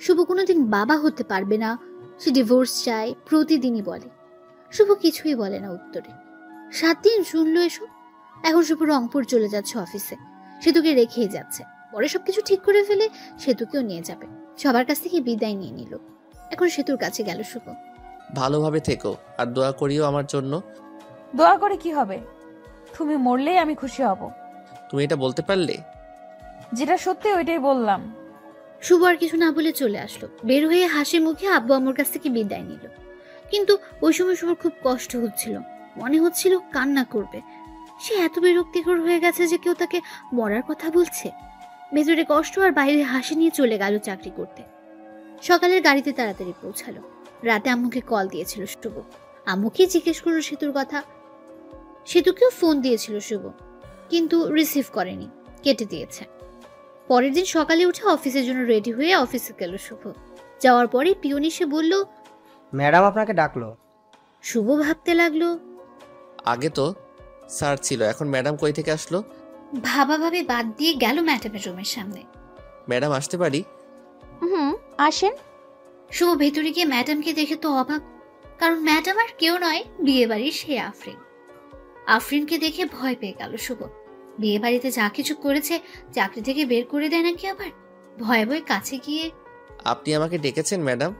শুভ কোনোদিন বাবা হতে পারবে না, সে ডিভোর্স চায় প্রতিদিনই বলে। শুভ কিছুই বলে না উত্তরে। 7 দিন শুনলো এসব। এখন শুভ রংপুর চলে যাচ্ছে অফিসে। সেতুকে রেখেই যাচ্ছে। পরে সবকিছু ঠিক করে ফেলে সেতুকেও নিয়ে যাবে। সবার কাছ থেকে বিদায় নিয়ে নিল। এখন সেতুর কাছে গেল শুভ। ভালোভাবে থেকো আর দোয়া করিও আমার জন্য। দোয়া করে কি হবে? তুমি মরলেই আমি খুশি হব। তুমি এটা বলতে পারলে? যেটা সত্যি ওইটাই বললাম। শুভ আর কিছু না বলে চলে আসলো। বের হয়ে হাসি মুখে আব্বু আম্মুর কাছ থেকে বিদায় নিল। কিন্তু ওই সময় শুভর খুব কষ্ট হচ্ছিল, মনে হচ্ছিল কান্না করবে। সে এত বিরক্তিকর হয়ে গেছে যে কেউ তাকে মরার কথা বলছে। ভেতরে কষ্ট আর বাইরে হাসি নিয়ে চলে গেল চাকরি করতে। সকালের গাড়িতে তাড়াতাড়ি পৌঁছালো। রাতে আম্মুকে কল দিয়েছিল শুভ। আম্মুকে জিজ্ঞেস করলো সেতুর কথা। সেতুকেও ফোন দিয়েছিল শুভ, কিন্তু রিসিভ করেনি, কেটে দিয়েছে। পরের দিন সকালে উঠে অফিসের জন্য রেডি হয়ে অফিসে গেল শুভ। যাওয়ার পরে পিয়ন এসে বলল, ম্যাডাম আপনাকে ডাকলো। শুভ ভাবতে লাগলো, আগে তো স্যার ছিল, এখন ম্যাডাম কই থেকে আসলো? ভাবাভাবি বাদ দিয়ে গেল ম্যাডামের রুমের সামনে। ম্যাডাম আসতে পারি? আসেন। শুভ ভেতরে গিয়ে ম্যাডামকে দেখে তো অবাক, কারণ ম্যাডাম আর কেউ নয়, বিয়ে বাড়ির সেই আফরিন। আফরিনকে দেখে ভয় পেয়ে গেল শুভ। বিয়ে বাড়িতে যা কিছু করেছে চাকরি থেকে বের করে দেয় নাকি আবার। ভয়ে ভয়ে কাছে গিয়ে, আপনি আমাকে ডেকেছেন ম্যাডাম?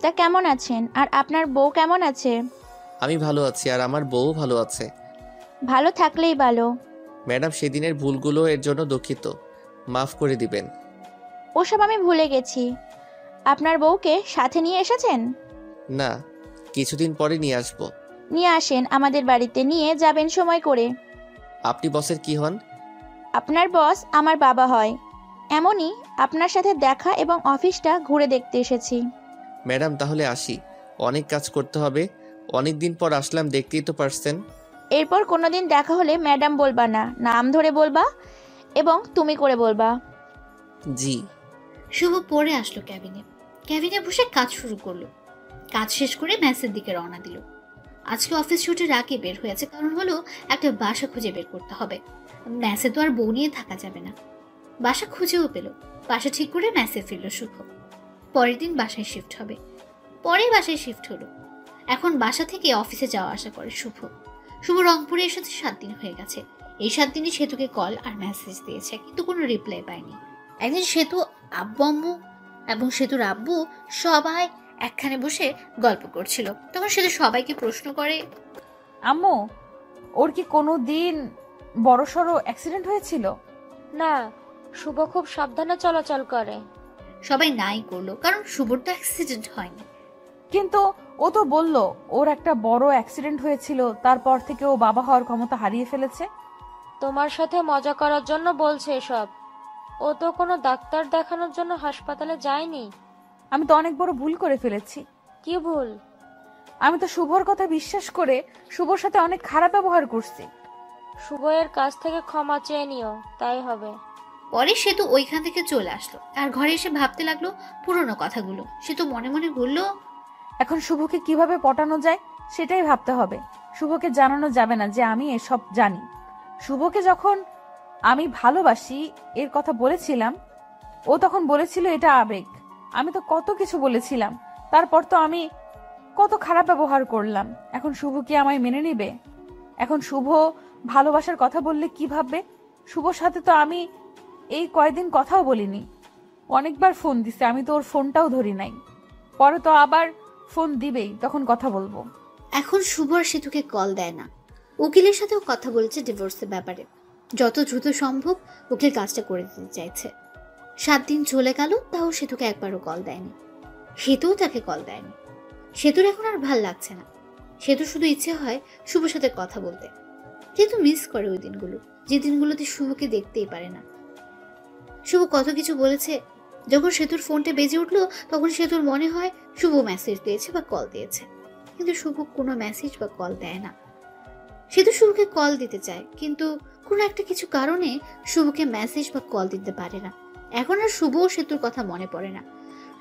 তা কেমন আছেন? আর আপনার বউ কেমন আছে? আমি ভালো আছি, আর আমার বউ ভালো আছে। ভালো থাকলেই ভালো। ম্যাডাম, সেদিনের ভুলগুলো এর জন্য দুঃখিত, মাফ করে দিবেন। ওসব আমি ভুলে গেছি। আপনার বউকে সাথে নিয়ে এসেছেন? না, কিছুদিন পরে নিয়ে আসবো। নিয়ে আসেন, আমাদের বাড়িতে নিয়ে যাবেন সময় করে। আপনি বসের কি হন? আপনার বস আমার বাবা হয়। এমনই আপনার সাথে দেখা এবং অফিসটা ঘুরে দেখতে এসেছি। ম্যাডাম, তাহলে আসি, অনেক কাজ করতে হবে। অনেক দিন পর আসলাম, দেখতেই তো পারছেন। এরপর কোনোদিন দেখা হলে ম্যাডাম বলবা না, নাম ধরে বলবা এবং তুমি করে বলবা। জি। শুভ পরে আসলো ক্যাবিনে। ক্যাবিনে বসে কাজ শুরু করলো। কাজ শেষ করে ম্যাচের দিকে রওনা দিল। আজকে অফিস ছুটির আগে বের হয়েছে, কারণ হলো একটা বাসা খুঁজে বের করতে হবে। ম্যাচে তো আর বউ নিয়ে থাকা যাবে না। বাসা খুঁজেও পেল। বাসা ঠিক করে ম্যাচে ফিরল শুভ। পরের দিন বাসায় শিফট হবে। পরে বাসায় শিফট হলো। এখন বাসা থেকে অফিসে যাওয়া আসা করে শুভ। শুভ রংপুরে এসেছে 7 দিন হয়ে গেছে। এই 7 দিনে সেতুকে কল আর মেসেজ দিয়েছে, কিন্তু কোনো রিপ্লাই পায়নি। একদিন সেতু, আব্বু আম্মু এবং সেতুর আব্বু সবাই একখানে বসে গল্প করছিল। তখন সেতু সবাইকে প্রশ্ন করে, আম্মু, ওর কি কোনো দিন বড়সড় অ্যাক্সিডেন্ট হয়েছিল? না, শুভ খুব সাবধানে চলাচল করে। সবাই নাই করলো, কারণ শুভর তো অ্যাক্সিডেন্ট হয়নি। কিন্তু ও তো বলল ওর একটা বড় অ্যাক্সিডেন্ট হয়েছিল, তারপর থেকে ও বাবা হওয়ার ক্ষমতা হারিয়ে ফেলেছে। তোমার সাথে মজা করার জন্য বলছে এসব। ও তো কোনো ডাক্তার দেখানোর জন্য হাসপাতালে যায়নি। আমি তো অনেক বড় ভুল করে ফেলেছি। কি ভুল? আমি তো শুভর কথা বিশ্বাস করে শুভর সাথে অনেক খারাপ ব্যবহার করছি। শুভ এর কাছ থেকে ক্ষমা চেয়ে নিও, তাই হবে। পরে সেতু ওইখান থেকে চলে আসলো আর ঘরে এসে ভাবতে লাগলো পুরনো কথাগুলো। সেতু মনে মনে বলল, এখন শুভকে কিভাবে পটানো যায় সেটাই ভাবতে হবে। শুভকে জানানো যাবে না যে আমি এসব জানি। শুভকে যখন আমি ভালোবাসি এর কথা বলেছিলাম, ও তখন বলেছিল এটা আবেগ। আমি তো কত কিছু বলেছিলাম, তারপর তো আমি কত খারাপ ব্যবহার করলাম। এখন শুভ কি আমায় মেনে নেবে? এখন শুভ ভালোবাসার কথা বললে কি ভাববে? শুভর সাথে তো আমি এই কয়েকদিন কথাও বলিনি। অনেকবার ফোন দিছে, আমি তো ওর ফোনটাও ধরি নাই। পরে তো আবার ফোন দিবেই, তখন কথা বলবো। এখন শুভ আর সেতুকে কল দেয় না। উকিলের সাথেও কথা বলেছে ডিভোর্সের ব্যাপারে। যত দ্রুত সম্ভব উকিল কাজটা করে দিতে চাইছে। 7 দিন চলে গেল, তাও সেতুকে একবারও কল দেয়নি। সেতুও তাকে কল দেয়নি। সেতুর এখন আর ভাল লাগছে না। সেতু শুধু ইচ্ছে হয় শুভর সাথে কথা বলতে, কিন্তু মিস করে ওই দিনগুলো, যে দিনগুলোতে শুভকে দেখতেই পারে না। শুভ কত কিছু বলেছে। যখন সেতুর ফোনটা বেজে উঠলো, তখন সেতুর মনে হয় শুভ মেসেজ দিয়েছে বা কল দিয়েছে, কিন্তু শুভ কোনো মেসেজ বা কল দেয় না। সেতু শুভকে কল দিতে চায়, কিন্তু কোনো একটা কিছু কারণে শুভকে মেসেজ বা কল দিতে পারে না। এখন আর শুভ ও সেতুর কথা মনে পড়ে না।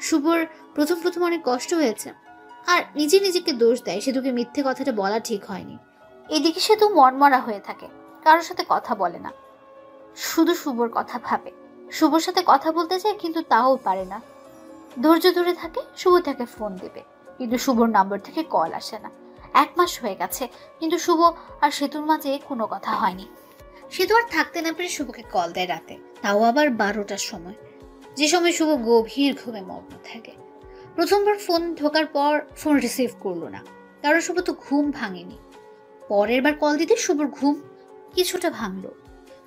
শুভর প্রথম প্রথম অনেক কষ্ট হয়েছে, আর নিজে নিজেকে দোষ দেয় সেতুকে মিথ্যে কথাটা বলা ঠিক হয়নি। এদিকে সেতু মনমরা হয়ে থাকে, কারোর সাথে কথা বলে না, শুধু শুভর কথা ভাবে। শুভর সাথে কথা বলতে চায়, কিন্তু তাও পারে না। ধৈর্য ধরে থাকে, শুভ তাকে ফোন দিবে, কিন্তু শুভর নাম্বার থেকে কল আসে না। 1 মাস হয়ে গেছে, কিন্তু শুভ আর সেতুর মাঝে কোনো কথা হয়নি। সেতু আর থাকতে না পেরে শুভকে কল দেয় রাতে, তাও আবার 12টার সময়, যে সময় শুভ গভীর ঘুমে মগ্ন থাকে। প্রথমবার ফোন ঢোকার পর ফোন রিসিভ করলো না, কারণ শুভ তো ঘুম ভাঙেনি। পরের বার কল দিতে শুভর ঘুম কিছুটা ভাঙলো।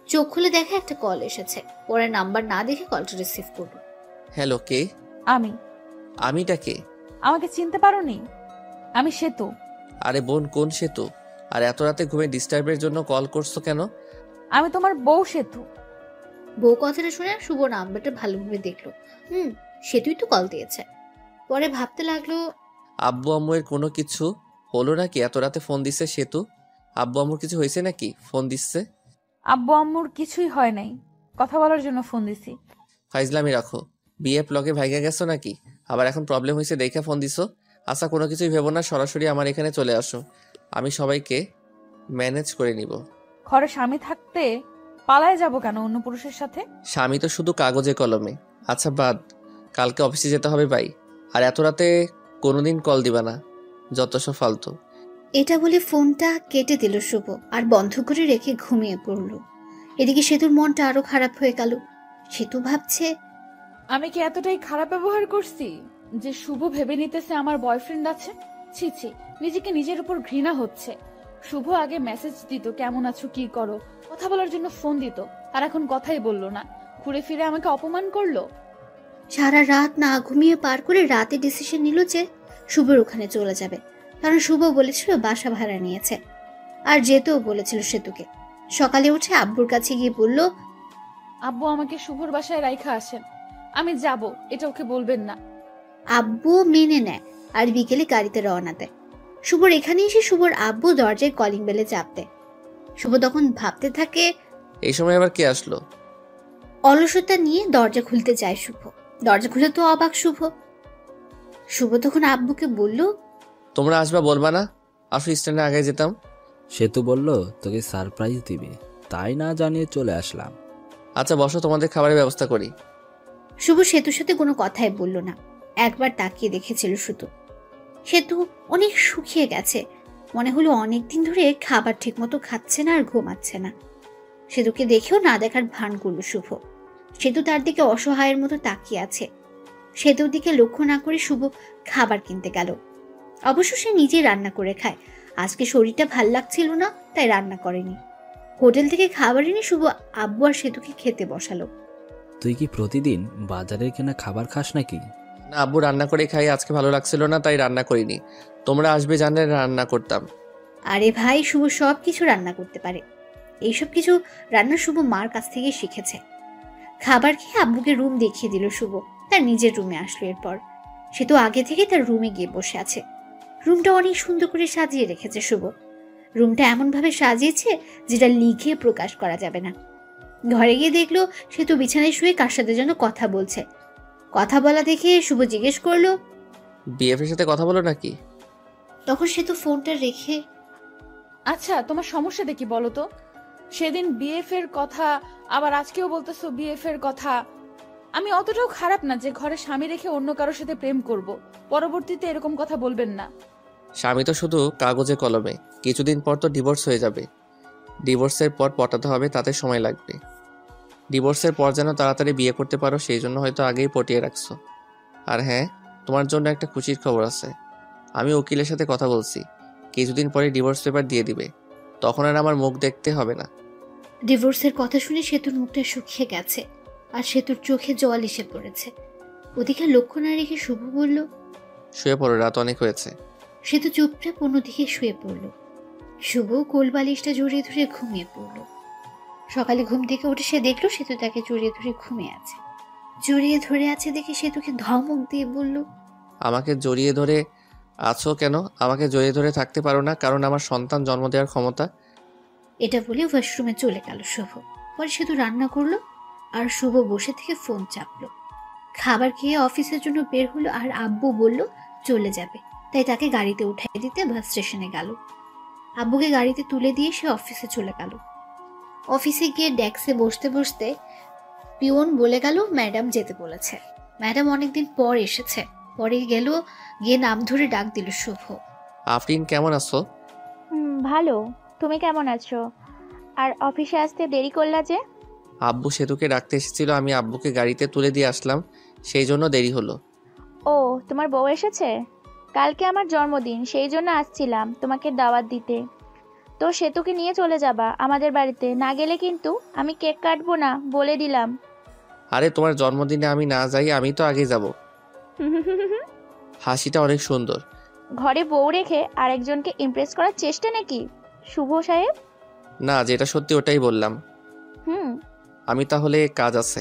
চোখ খুলে দেখে একটা কল এসেছে। পরে নাম্বার না দেখে কলটা রিসিভ করলো। হ্যালো, কে? আমি। আমিটা কে? আমাকে চিনতে পারোনি? আমি সেতু। আরে বোন, কোন সেতু? আর এত রাতে ঘুমে ডিস্টার্বের জন্য কল করছো কেন? আমি তোমার বউ সেতু। বউ কথাটা শুনে শুভ নাম্বারটা ভালোভাবে দেখলো। সেতুই তো কল দিয়েছে। পরে ভাবতে লাগলো, আব্বু আম্মুর কোনো কিছু হলো নাকি? এত রাতে ফোন দিচ্ছে সেতু। আব্বু আম্মুর কিছু হয়েছে নাকি ফোন দিচ্ছে? আব্বু আম্মুর কিছুই হয় নাই, কথা বলার জন্য ফোন দিছি। ফাইজলামি রাখো। বিএফ লগে ভাইগা গেছো নাকি? আবার এখন প্রবলেম হয়েছে দেখে ফোন দিছো? আচ্ছা, কোনো কিছুই ভেবো না, সরাসরি আমার এখানে চলে আসো। আমি সবাইকে ম্যানেজ করে নিব। ঘরে স্বামী থাকতে পালায় যাব কেন অন্য পুরুষের সাথে? স্বামী তো শুধু কাগজে কলমে। আচ্ছা বাদ, কালকে অফিসে যেতে হবে ভাই। আর এত রাতে কোনোদিন কল দিবা না, যত সব ফালতু। এটা বলে ফোনটা কেটে দিল শুভ আর বন্ধ করে রেখে ঘুমিয়ে পড়ল। এদিকে সেতুর মনটা আরো খারাপ হয়ে গেল। সেতু ভাবছে, আমি কি এতটাই খারাপ ব্যবহার করছি যে শুভ ভেবে নিতেছে আমার বয়ফ্রেন্ড আছে? ছি ছি, নিজেকে নিজের উপর ঘৃণা হচ্ছে। শুভ আগে মেসেজ দিত, কেমন আছো, কি করো, কথা বলার জন্য ফোন দিত, আর এখন কথাই বললো না, ঘুরে ফিরে আমাকে অপমান করলো। সারা রাত না ঘুমিয়ে পার করে রাতে ডিসিশন নিল যে শুভর ওখানে চলে যাবে। কারণ শুভ বলেছিল বাসা ভাড়া নিয়েছে, আর যেতেও বলেছিল সেতুকে। সকালে উঠে আব্বুর কাছে গিয়ে বলল, আব্বু আমাকে শুভর বাসায় রাইখা আসেন, আমি যাব, এটা ওকে বলবেন না। আব্বু মেনে নেয় আর বিকেলে গাড়িতে রওনা দেয়। শুভর এখানে এসে শুভর আব্বু দরজায় কলিং বেলে চাপ দেয়। শুভ তখন ভাবতে থাকে, এই সময় আবার কে আসলো? অলসতা নিয়ে দরজা খুলতে যায় শুভ। দরজা খুলে তো অবাক শুভ। শুভ তখন আব্বুকে বলল, তোমরা আসবা বলবা না? আসো, স্ট্যান্ডে আগে যেতাম। সেতু বলল তোকে সারপ্রাইজ দিবে, তাই না জানিয়ে চলে আসলাম। আচ্ছা বসো, তোমাদের খাবারের ব্যবস্থা করি। শুভ সেতুর সাথে কোনো কথাই বলল না। একবার তাকিয়ে দেখেছিল শুধু। সেতু অনেক শুকিয়ে গেছে। মনে হলো অনেকদিন ধরে খাবার ঠিক মতো খাচ্ছে না আর ঘুমাচ্ছে না। সেতুকে দেখেও না দেখার ভান করল শুভ। সেতু তার দিকে অসহায়ের মতো তাকিয়ে আছে। সেতুর দিকে লক্ষ্য না করে শুভ খাবার কিনতে গেল। অবশ্য সে নিজে রান্না করে খায়। আজকে শরীরটা ভাল লাগছিল না, তাই রান্না করেনি। হোটেল থেকে খাবার এনে শুভ আব্বু আর সেতুকে খেতে বসালো। তুই কি প্রতিদিন বাজারের কেনা খাবার খাস নাকি? না, আব্বু রান্না করে খাই, আজকে ভালো লাগছিল না তাই রান্না করিনি। তোমরা আসবে জানলে রান্না করতাম। আরে ভাই, শুভ সব কিছু রান্না করতে পারে। এইসব কিছু রান্না শুভ মার কাছ থেকে শিখেছে। খাবার খেয়ে আব্বুকে রুম দেখিয়ে দিল শুভ। তার নিজের রুমে আসলো। এরপর সে তো আগে থেকে তার রুমে গিয়ে বসে আছে। রুমটা অনেক সুন্দর করে সাজিয়ে রেখেছে শুভ। রুমটা এমন ভাবে সাজিয়েছে যেটা লিখে প্রকাশ করা যাবে না। ঘরে গিয়ে দেখলো সে তো বিছানায় শুয়ে কার সাথে যেন কথা বলছে। কথা বলা দেখে শুভ জিজ্ঞেস করলো, বিএফ এর সাথে কথা বলো নাকি? তখন সে তো ফোনটা রেখে, আচ্ছা তোমার সমস্যাটা কি বলো তো? সেদিন বিএফ এর কথা, আবার আজকেও বলতেছো বিএফ এর কথা। আমি অতটাও খারাপ না যে ঘরে স্বামী রেখে অন্য কারোর সাথে প্রেম করব। পরবর্তীতে এরকম কথা বলবেন না। স্বামী তো শুধু কাগজে কলমে, কিছুদিন পর তো ডিভোর্স হয়ে যাবে। ডিভোর্সের পর পটাতে হবে, তাতে সময় লাগবে। ডিভোর্সের পর যেন তাড়াতাড়ি বিয়ে করতে পারো, সেই জন্য হয়তো আগেই পটিয়ে রাখছো। আর হ্যাঁ, তোমার জন্য একটা খুশির খবর আছে। আমি উকিলের সাথে কথা বলছি, কিছুদিন পরে ডিভোর্স পেপার দিয়ে দিবে। তখন আর আমার মুখ দেখতে হবে না। ডিভোর্সের কথা শুনে সেতুর মুখটা শুকিয়ে গেছে আর সেতুর চোখে জল এসে পড়েছে। ওদিকে লক্ষ্য না রেখে শুভ বলল, শুয়ে পড়ো, রাত অনেক হয়েছে। সেতু চুপচাপ অন্যদিকে শুয়ে পড়ল। শুভ কোলবালিশটা জড়িয়ে ধরে ঘুমিয়ে পড়ল। সকালে ঘুম থেকে উঠে সে দেখলো সেতু তাকে জড়িয়ে ধরে ঘুমিয়ে আছে। জড়িয়ে ধরে আছে দেখে সেতুকে ধমক দিয়ে বলল, আমাকে জড়িয়ে ধরে আছো কেন? আমাকে জড়িয়ে ধরে থাকতে পারো না, কারণ আমার সন্তান জন্ম দেওয়ার ক্ষমতা। এটা বলে ওয়াশরুমে চলে গেল শুভ। পরে সেতু রান্না করলো আর শুভ বসে থেকে ফোন চাপলো। খাবার খেয়ে অফিসের জন্য বের হলো আর আব্বু বলল চলে যাবে, তাই তাকে গাড়িতে উঠাই দিতে বাস স্টেশনে গেল। আব্বুকে গাড়িতে তুলে দিয়ে সে অফিসে চলে গেল। অফিসে গিয়ে ডেস্কে বসতে বসতে পিওন বলে গেল ম্যাডাম যেতে বলেছে। ম্যাডাম অনেকদিন পর এসেছে। পরে গিয়ে নাম ধরে ডাক দিল শুভ। আফরিন, কেমন আছো? ভালো, তুমি কেমন আছো? আর অফিসে আসতে দেরি করলা যে? আব্বু সেতুকে ডাকতে এসেছিল, আমি আব্বুকে গাড়িতে তুলে দিয়ে আসলাম, সেই জন্য দেরি হলো। ও, তোমার বউ এসেছে? কালকে আমার জন্মদিন, সেই জন্য আসছিলাম তোমাকে দাওয়াত দিতে। তো সেতুকে নিয়ে চলে যাবা আমাদের বাড়িতে, না গেলে কিন্তু আমি কেক কাটবো না, বলে দিলাম। আরে তোমার জন্মদিনে আমি না যাই, আমি তো আগে যাব। হাসিটা অনেক সুন্দর। ঘরে বউ রেখে আরেকজনকে ইমপ্রেস করার চেষ্টা নাকি শুভ সাহেব? না, যেটা সত্যি ওটাই বললাম। হুম, আমি তাহলে কাজ আছে।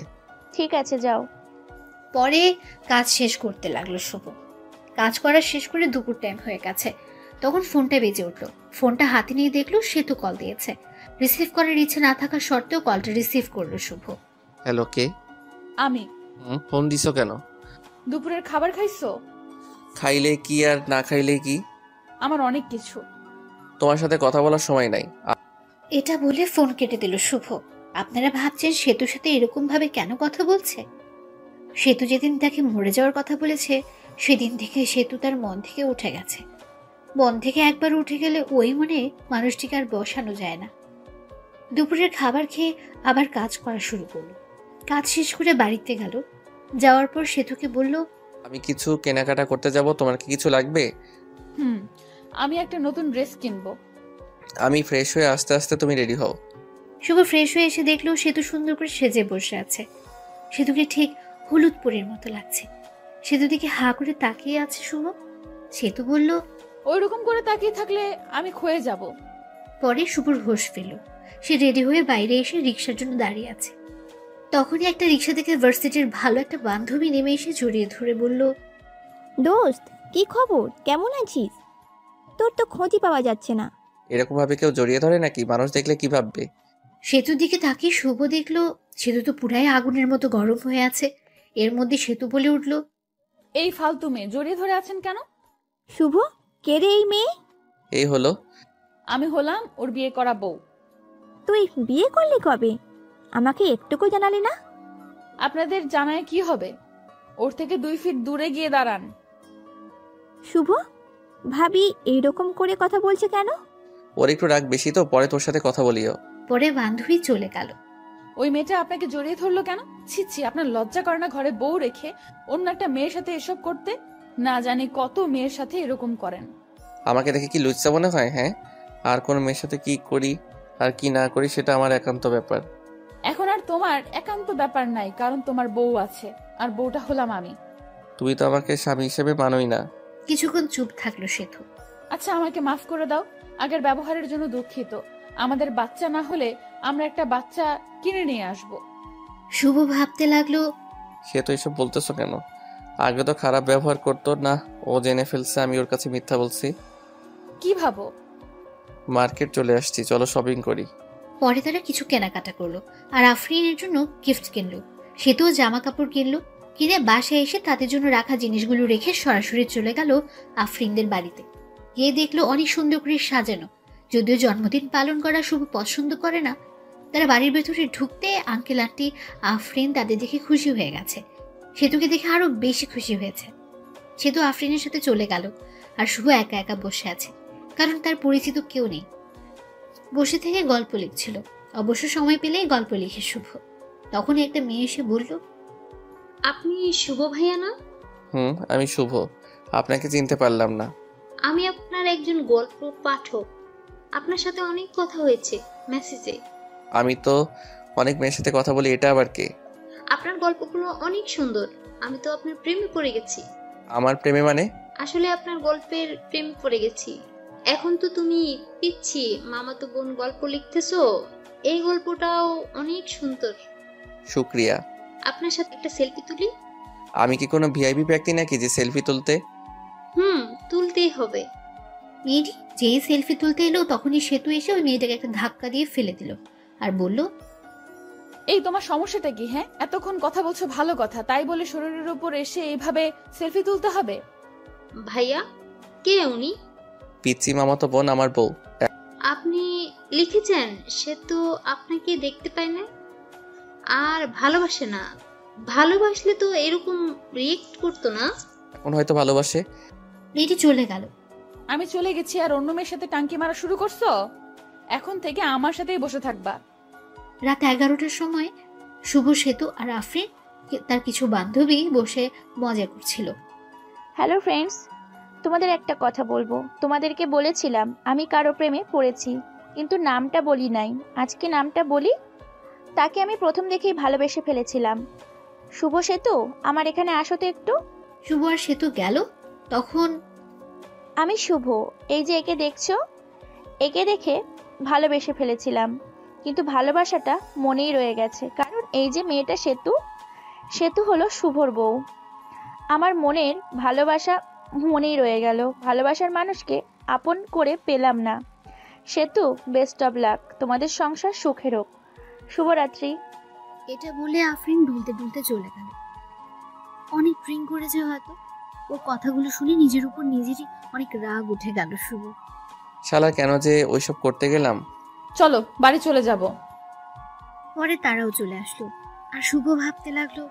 ঠিক আছে, যাও। পরে কাজ শেষ করতে লাগলো শুভ। কাজ করা শেষ করে দুপুর টাইম হয়ে গেছে। তখন ফোনটা বেজে উঠলো। ফোনটা হাতে নিয়ে দেখলো সেতু কল দিয়েছে। রিসিভ করার ইচ্ছে না থাকা সত্ত্বেও কলটা রিসিভ করলো শুভ। হ্যালো, কে? আমি। ফোন দিছো কেন? দুপুরের খাবার খাইছো? খাইলে কি আর না খাইলে কি, আমার অনেক কিছু। তোমার সাথে কথা বলার সময় নাই। এটা বলে ফোন কেটে দিল শুভ। আপনারা ভাবছেন সেতুর সাথে এরকম ভাবে কেন কথা বলছে? সেতু যেদিন তাকে মরে যাওয়ার কথা বলেছে সেদিন থেকে সেতু তার মন থেকে উঠে গেছে। মন থেকে একবার উঠে গেলে ওই মনে মানুষটিকে আর বসানো যায় না। দুপুরের খাবার খেয়ে আবার কাজ করা শুরু করলো। কাজ শেষ করে বাড়িতে গেল। যাওয়ার পর সেতুকে বলল, আমি কিছু কেনাকাটা করতে যাব, তোমার কি কিছু লাগবে? আমি একটা নতুন ড্রেস কিনবো। আমি ফ্রেশ হয়ে আস্তে আস্তে তুমি রেডি হও। শুভ ফ্রেশ হয়ে এসে দেখলো সেতু সুন্দর করে সেজে বসে আছে। সেতুকে ঠিক হলুদ পরীর মতো লাগছে। সেতু দিকে হা করে তাকিয়ে আছে শুভ। সেতু বলল, ওইরকম করে তাকিয়ে থাকলে আমি ক্ষয়ে যাব। পরে শুভর হোশ পেল। সে রেডি হয়ে বাইরে এসে রিক্সার জন্য দাঁড়িয়ে আছে। তখনই একটা রিক্সা থেকে ভার্সিটির ভালো একটা বান্ধবী নেমে এসে জড়িয়ে ধরে বলল, দোস্ত, কি খবর? কেমন আছিস? তোর তো খোঁজই পাওয়া যাচ্ছে না। এরকম ভাবে কেউ জড়িয়ে ধরে নাকি? মানুষ দেখলে কি ভাববে? সেতুর দিকে তাকিয়ে শুভ দেখলো সেতু তো পুরাই আগুনের মতো গরম হয়ে আছে। এর মধ্যে সেতু বলে উঠল, এই ফালতু মেয়ে জড়িয়ে ধরে আছেন কেন? শুভ, কে রে এই মেয়ে? এই হলো। আমি হলাম ওর বিয়ে করা বউ। তুই বিয়ে করলি কবে? আমাকে একটুকু জানালি না। আপনাদের জানায় কি হবে? ওর থেকে 2 ফিট দূরে গিয়ে দাঁড়ান। শুভ, ভাবি এইরকম করে কথা বলছে কেন? ওর একটু রাগ বেশি তো, পরে তোর সাথে কথা বলিও। পরে বান্ধবী চলে গেল। ওই মেয়েটা আপনাকে জড়িয়ে ধরলো কেন? ছি, আপনার লজ্জা করে না ঘরে বউ রেখে অন্য একটা মেয়ের সাথে এসব করতে? না জানি কত মেয়ের সাথে এরকম করেন। আমাকে দেখে কি লুচ্চা মনে হয়? হ্যাঁ, আর কোন মেয়ের সাথে কি করি আর কি না করি সেটা আমার একান্ত ব্যাপার। এখন আর তোমার একান্ত ব্যাপার নাই, কারণ তোমার বউ আছে, আর বউটা হলাম আমি। তুমি তো আমাকে স্বামী হিসেবে মানোই না। কিছুক্ষণ চুপ থাকলো সেতু। আচ্ছা, আমাকে মাফ করে দাও। আগের ব্যবহারের জন্য দুঃখিত। আমাদের বাচ্চা না হলে আমরা একটা বাচ্চা কিনে নিয়ে আসব। শুভ ভাবতে লাগলো, সে তো এসব বলতেছো কেন? আগে তো খারাপ ব্যবহার করতো না, ও জেনে ফেলছে আমি ওর কাছে মিথ্যা বলছি। কি ভাবো? মার্কেট চলে আসছি, চলো শপিং করি। পরে তারা কিছু কেনাকাটা করলো আর আফরিনের জন্য গিফট কিনলো। সেতুও জামা কাপড় কিনলো। কিনে বাসায় এসে তাদের জন্য রাখা জিনিসগুলো রেখে সরাসরি চলে গেল আফরিনদের বাড়িতে। গিয়ে দেখলো অনেক সুন্দর করে সাজানো। যদিও জন্মদিন পালন করা শুভ পছন্দ করে না, তারা বাড়ির ভেতরে ঢুকতে আঙ্কেল আন্টি আফরিন তাদের দেখে খুশি হয়ে গেছে। সেতুকে দেখে আরো বেশি খুশি হয়েছে। সেতু আফরিনের সাথে চলে গেল আর শুভ একা একা বসে আছে, কারণ তার পরিচিত কেউ নেই। বসে থেকে গল্প লিখছিল। অবশ্য সময় পেলেই গল্প লিখে শুভ। তখন একটা মেয়ে এসে বলল, আপনি শুভ ভাইয়া না? আমি শুভ। আপনাকে চিনতে পারলাম না। আমি আপনার একজন গল্প পাঠক। আপনার সাথে অনেক কথা হয়েছে মেসেজে। আমি তো অনেক মেয়ের সাথে কথা বলি, এটা আবার কে? আপনার গল্পগুলো অনেক সুন্দর। আমি তো আপনার প্রেমে পড়ে গেছি। আমার প্রেমে মানে? আসলে আপনার গল্পের প্রেমে পড়ে গেছি। এখন তো তুমি পিচ্ছি মামাতো বোন গল্প লিখতেছো। এই গল্পটাও অনেক সুন্দর। শুক্রিয়া। আপনার সাথে একটা সেলফি তুলি? আমি কি কোনো ভিআইপি ব্যক্তি নাকি যে সেলফি তুলতে? তুলতেই হবে। মেয়েটি যেই সেলফি তুলতে এলো তখনই সেতু এসে ওই মেয়েটাকে একটা ধাক্কা দিয়ে ফেলে দিল আর বলল, এই তোমার সমস্যাটা কি? হ্যাঁ, এতক্ষণ কথা বলছো ভালো কথা, তাই বলে শরীরের উপর এসে এইভাবে সেলফি তুলতে হবে? ভাইয়া, কে উনি? পিচ্চি মামাতো বোন, আমার বউ। আপনি লিখেছেন সে তো আপনাকে দেখতে পায় না আর ভালোবাসে না। ভালোবাসলে তো এরকম রিয়েক্ট করতো না। এখন হয়তো ভালোবাসে। মেয়েটি চলে গেল। আমি চলে গেছি আর অন্য মেয়ের সাথে টাঙ্কি মারা শুরু করছো? এখন থেকে আমার সাথেই বসে থাকবা। রাত 11টার সময় শুভ, সেতু আর আফরিন তার কিছু বান্ধবী বসে মজা করছিল। হ্যালো ফ্রেন্ডস, তোমাদের একটা কথা বলবো। তোমাদেরকে বলেছিলাম আমি কারো প্রেমে পড়েছি। কিন্তু নামটা বলি নাই। আজকে নামটা বলি। তাকে আমি প্রথম দেখেই ভালোবেসে ফেলেছিলাম। শুভ সেতু, আমার এখানে আসো তো একটু। শুভ আর সেতু গেল। তখন আমি শুভ, এই যে একে দেখছো, একে দেখে ভালোবেসে ফেলেছিলাম, কিন্তু ভালোবাসাটা মনেই রয়ে গেছে। কারণ এই যে মেয়েটা সেতু, সেতু হলো শুভর বউ। আমার মনের ভালোবাসা মনেই রয়ে গেল। ভালোবাসার মানুষকে আপন করে পেলাম না। সেতু, বেস্ট অফ লাক, তোমাদের সংসার সুখের হোক। শুভরাত্রি। এটা বলে আফরিন দুলতে দুলতে চলে গেল। অনেক ড্রিঙ্ক করেছে হয়তো। ওর কথাগুলো শুনে নিজের উপর নিজেরই অনেক রাগ উঠে গেল শুভ। শালা কেন যে ওইসব করতে গেলাম। চলো বাড়ি চলে যাব। পরে তারাও চলে আসলো আর শুভ ভাবতে লাগলো,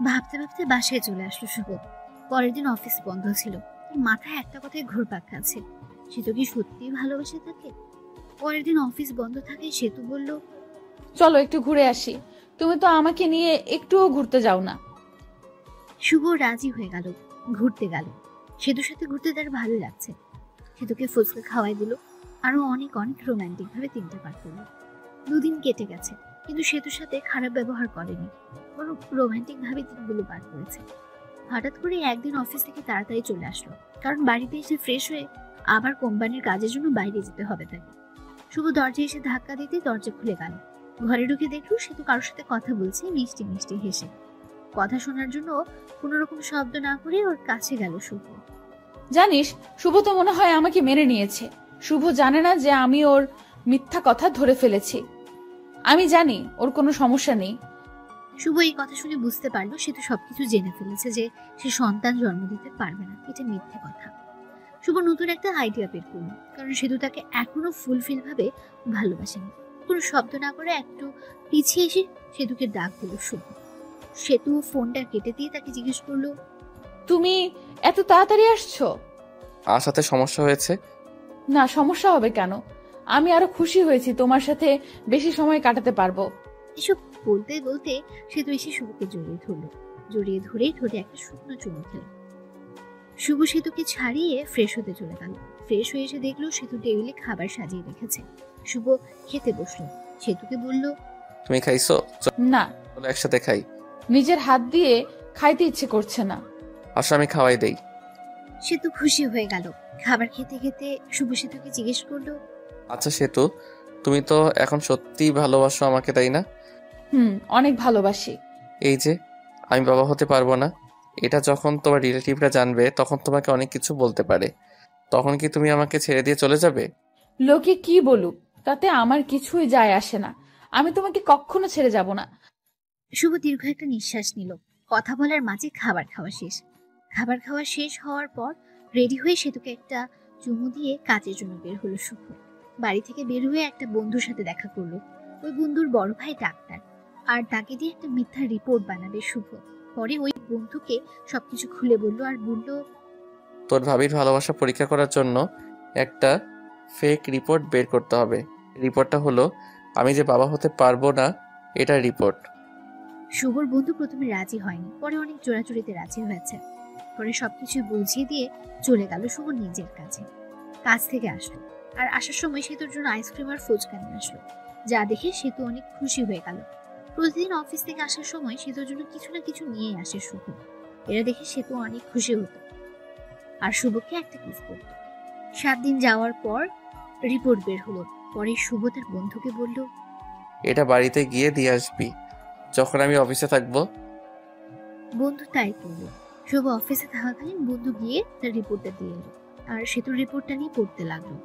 ভাবতে ভাবতে বাসায় চলে আসলো শুভ। পরের দিন অফিস বন্ধ ছিল। মাথায় একটা কথায় ঘুরপাক খাচ্ছে, সেতু কি সত্যিই ভালোবাসে তাকে? পরের দিন অফিস বন্ধ থাকে, সেতু বলল, চলো একটু ঘুরে আসি। তুমি তো আমাকে নিয়ে একটুও ঘুরতে যাও না। শুভ রাজি হয়ে গেল, ঘুরতে গেল। সেতুর সাথে ঘুরতে তার ভালো লাগছে। সেতুকে ফুচকা খাওয়াই দিল, আরো অনেক অনেক রোমান্টিক ভাবে 3টা পার করলো। 2 দিন কেটে গেছে, কিন্তু সেতুর সাথে খারাপ ব্যবহার করেনি, বরং রোমান্টিক ভাবে দিনগুলো পার করেছে। হঠাৎ করে একদিন অফিস থেকে তাড়াতাড়ি চলে আসলো, কারণ বাড়িতে এসে ফ্রেশ হয়ে আবার কোম্পানির কাজের জন্য বাইরে যেতে হবে তাকে। শুভ দরজায় এসে ধাক্কা দিতে দরজা খুলে গেল। ঘরে ঢুকে দেখলো সেতু কারোর সাথে কথা বলছে, মিষ্টি মিষ্টি হেসে। কথা শোনার জন্য কোনো রকম শব্দ না করে ওর কাছে গেল শুভ। জানিস, শুভ তো মনে হয় আমাকে মেনে নিয়েছে। শুভ জানে না যে আমি ওর মিথ্যা কথা ধরে ফেলেছি। আমি জানি ওর কোনো সমস্যা নেই। শুভ এই কথা শুনে বুঝতে পারলো সেতু সবকিছু জেনে ফেলেছে, যে সে সন্তান জন্ম দিতে পারবে না, এটা মিথ্যে কথা। শুভ নতুন একটা আইডিয়া বের করলো, কারণ সেতু তাকে এখনো ফুলফিল ভাবে ভালোবাসেনি। কোনো শব্দ না করে একটু পিছিয়ে এসে সেতুকে ডাক দিল শুভ। সেতু ফোনটা কেটে দিয়ে তাকে জিজ্ঞেস করলো, তুমি এত তাড়াতাড়ি আসছো? আসাতে সমস্যা হয়েছে? না, সমস্যা হবে কেন? আমি আরো খুশি হয়েছি, তোমার সাথে বেশি সময় কাটাতে পারবো। এসব বলতে বলতে সেতু এসে শুভকে জড়িয়ে ধরলো। জড়িয়ে ধরে ঠোঁটে একটা শুকনো চুমু খেল। শুভ সেতুকে ছাড়িয়ে ফ্রেশ হতে চলে গেল। ফ্রেশ হয়ে এসে দেখলো সেতু টেবিলে খাবার সাজিয়ে রেখেছে। শুভ খেতে বসলো। সেতুকে বলল, তুমি খাইছো? না। চলো একসাথে খাই। নিজের হাত দিয়ে খাইতে ইচ্ছে করছে না। আসো আমি খাওয়াই দেই। সেতু খুশি হয়ে গেল। খাবার খেতে খেতে শুভ সেতুকে জিজ্ঞেস করলো, আচ্ছা সেতু, তুমি তো এখন সত্যিই ভালোবাসো আমাকে, তাই না? অনেক ভালোবাসি। এই যে আমি বাবা হতে পারবো না, এটা যখন তোমার রিলেটিভরা জানবে তখন তোমাকে অনেক কিছু বলতে পারে। তখন কি তুমি আমাকে ছেড়ে দিয়ে চলে যাবে? লোকে কি বলুক তাতে আমার কিছুই যায় আসে না। আমি তোমাকে কখনো ছেড়ে যাব না। শুভ দীর্ঘ একটা নিঃশ্বাস নিল। কথা বলার মাঝে খাবার খাওয়া শেষ। খাবার খাওয়া শেষ হওয়ার পর রেডি হয়ে সেতুকে একটা চুমু দিয়ে কাজের জন্য বের হলো শুভ। বাড়ি থেকে বের হয়ে একটা বন্ধুর সাথে দেখা করলো। ওই বন্ধুর বড় ভাই ডাক্তার, আর তাকে দিয়ে একটা মিথ্যা রিপোর্ট বানাবে শুভ। পরে ওই বন্ধুকে সবকিছু খুলে বললো আর বলল, তোর ভাবির ভালোবাসা পরীক্ষা করার জন্য একটা ফেক রিপোর্ট বের করতে হবে। রিপোর্টটা হলো আমি যে বাবা হতে পারবো না, এটা রিপোর্ট। শুভর বন্ধু প্রথমে রাজি হয়নি, পরে অনেক জোরাজুরিতে রাজি হয়েছে। পরে সবকিছু বুঝিয়ে দিয়ে চলে গেল শুভ নিজের কাছে। কাজ থেকে আসলো, আর আসার সময় সেতুর জন্য আইসক্রিম আর ফুচকা নিয়ে আসলো, যা দেখে সেতু অনেক খুশি হয়ে গেল। প্রতিদিন অফিস থেকে আসার সময় সেতুর জন্য কিছু না কিছু নিয়ে আসে শুভ। এরা দেখে সেতু অনেক খুশি হতো আর শুভকে একটা কিস করত। 7 দিন যাওয়ার পর রিপোর্ট বের হলো। পরে শুভ তার বন্ধুকে বলল, এটা বাড়িতে গিয়ে দিয়ে আসবি যখন আমি অফিসে থাকবো। বন্ধু তাই করলো। শুভ অফিসে থাকাকালীন বন্ধু গিয়ে তার রিপোর্টটা দিয়ে এলো, আর সেতুর রিপোর্টটা নিয়ে পড়তে লাগলো।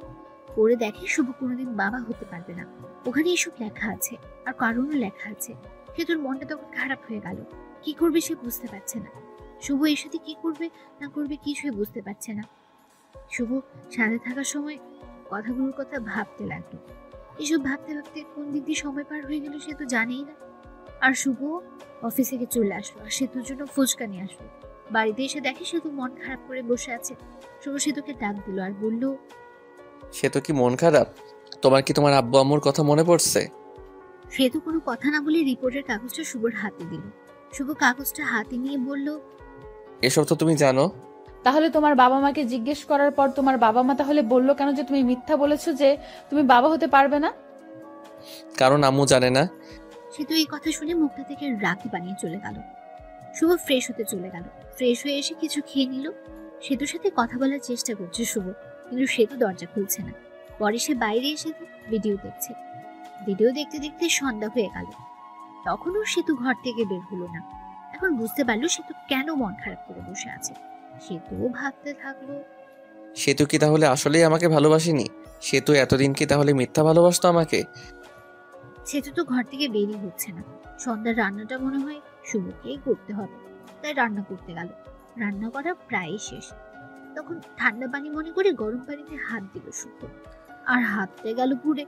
পড়ে দেখে শুভ কোনোদিন বাবা হতে পারবে না। ওখানে এসব লেখা আছে, আর কারণও লেখা আছে। সেতুর মনটা তখন খারাপ হয়ে গেল। কি করবে সে বুঝতে পারছে না। শুভ এর সাথে কি করবে না করবে কিছুই বুঝতে পারছে না। শুভ সাথে থাকার সময় কথাগুলোর কথা ভাবতে লাগলো। এসব ভাবতে ভাবতে কোন দিক দিয়ে সময় পার হয়ে গেল সে তো জানেই না। আর শুভ অফিস থেকে চলে আসলো, আর সেতুর জন্য ফুচকা নিয়ে আসলো। বাড়িতে এসে দেখে সেতু মন খারাপ করে বসে আছে। শুভ সেতুকে ডাক দিল আর বলল, সেতু কি মন খারাপ? তোমার কি তোমার আব্বু আম্মুর কথা মনে পড়ছে? সেতু কোনো কথা না বলে রিপোর্টের কাগজটা শুভর হাতে দিল। শুভ কাগজটা হাতে নিয়ে বলল, এসব তো তুমি জানো, তাহলে তোমার বাবা মাকে জিজ্ঞেস করার পর তোমার বাবা মা তাহলে বললো কেন যে তুমি মিথ্যা বলেছো যে তুমি বাবা হতে পারবে না? কারণ আম্মু জানে না। সে তো এই কথা শুনে মুখটা থেকে রাখি বানিয়ে চলে গেল। শুভ ফ্রেশ হতে চলে গেল। ফ্রেশ হয়ে এসে কিছু খেয়ে নিল। সেতুর সাথে কথা বলার চেষ্টা করছে শুভ, কিন্তু সেতু দরজা খুলছে না। পরে সে বাইরে এসে ভিডিও দেখছে। ভিডিও দেখতে দেখতে সন্ধ্যা হয়ে গেল। তখনও সেতু ঘর থেকে বের হলো না। এখন বুঝতে পারলো সেতু কেন মন খারাপ করে বসে আছে। সেতুও ভাবতে থাকলো, সেতু কি তাহলে আসলেই আমাকে ভালোবাসেনি? সেতু এতদিন কি তাহলে মিথ্যা ভালোবাসতো আমাকে? সেতু তো ঘর থেকে বেরিয়ে হচ্ছে না। সন্ধ্যার রান্নাটা মনে হয় শুভকেই করতে হবে, তাই রান্না করতে গেল। রান্না করা প্রায় শেষ। তখন ঠান্ডা পানি মনে করে গরম পানিতে হাত দিল শুভ, আর হাতটা গেল পুড়ে।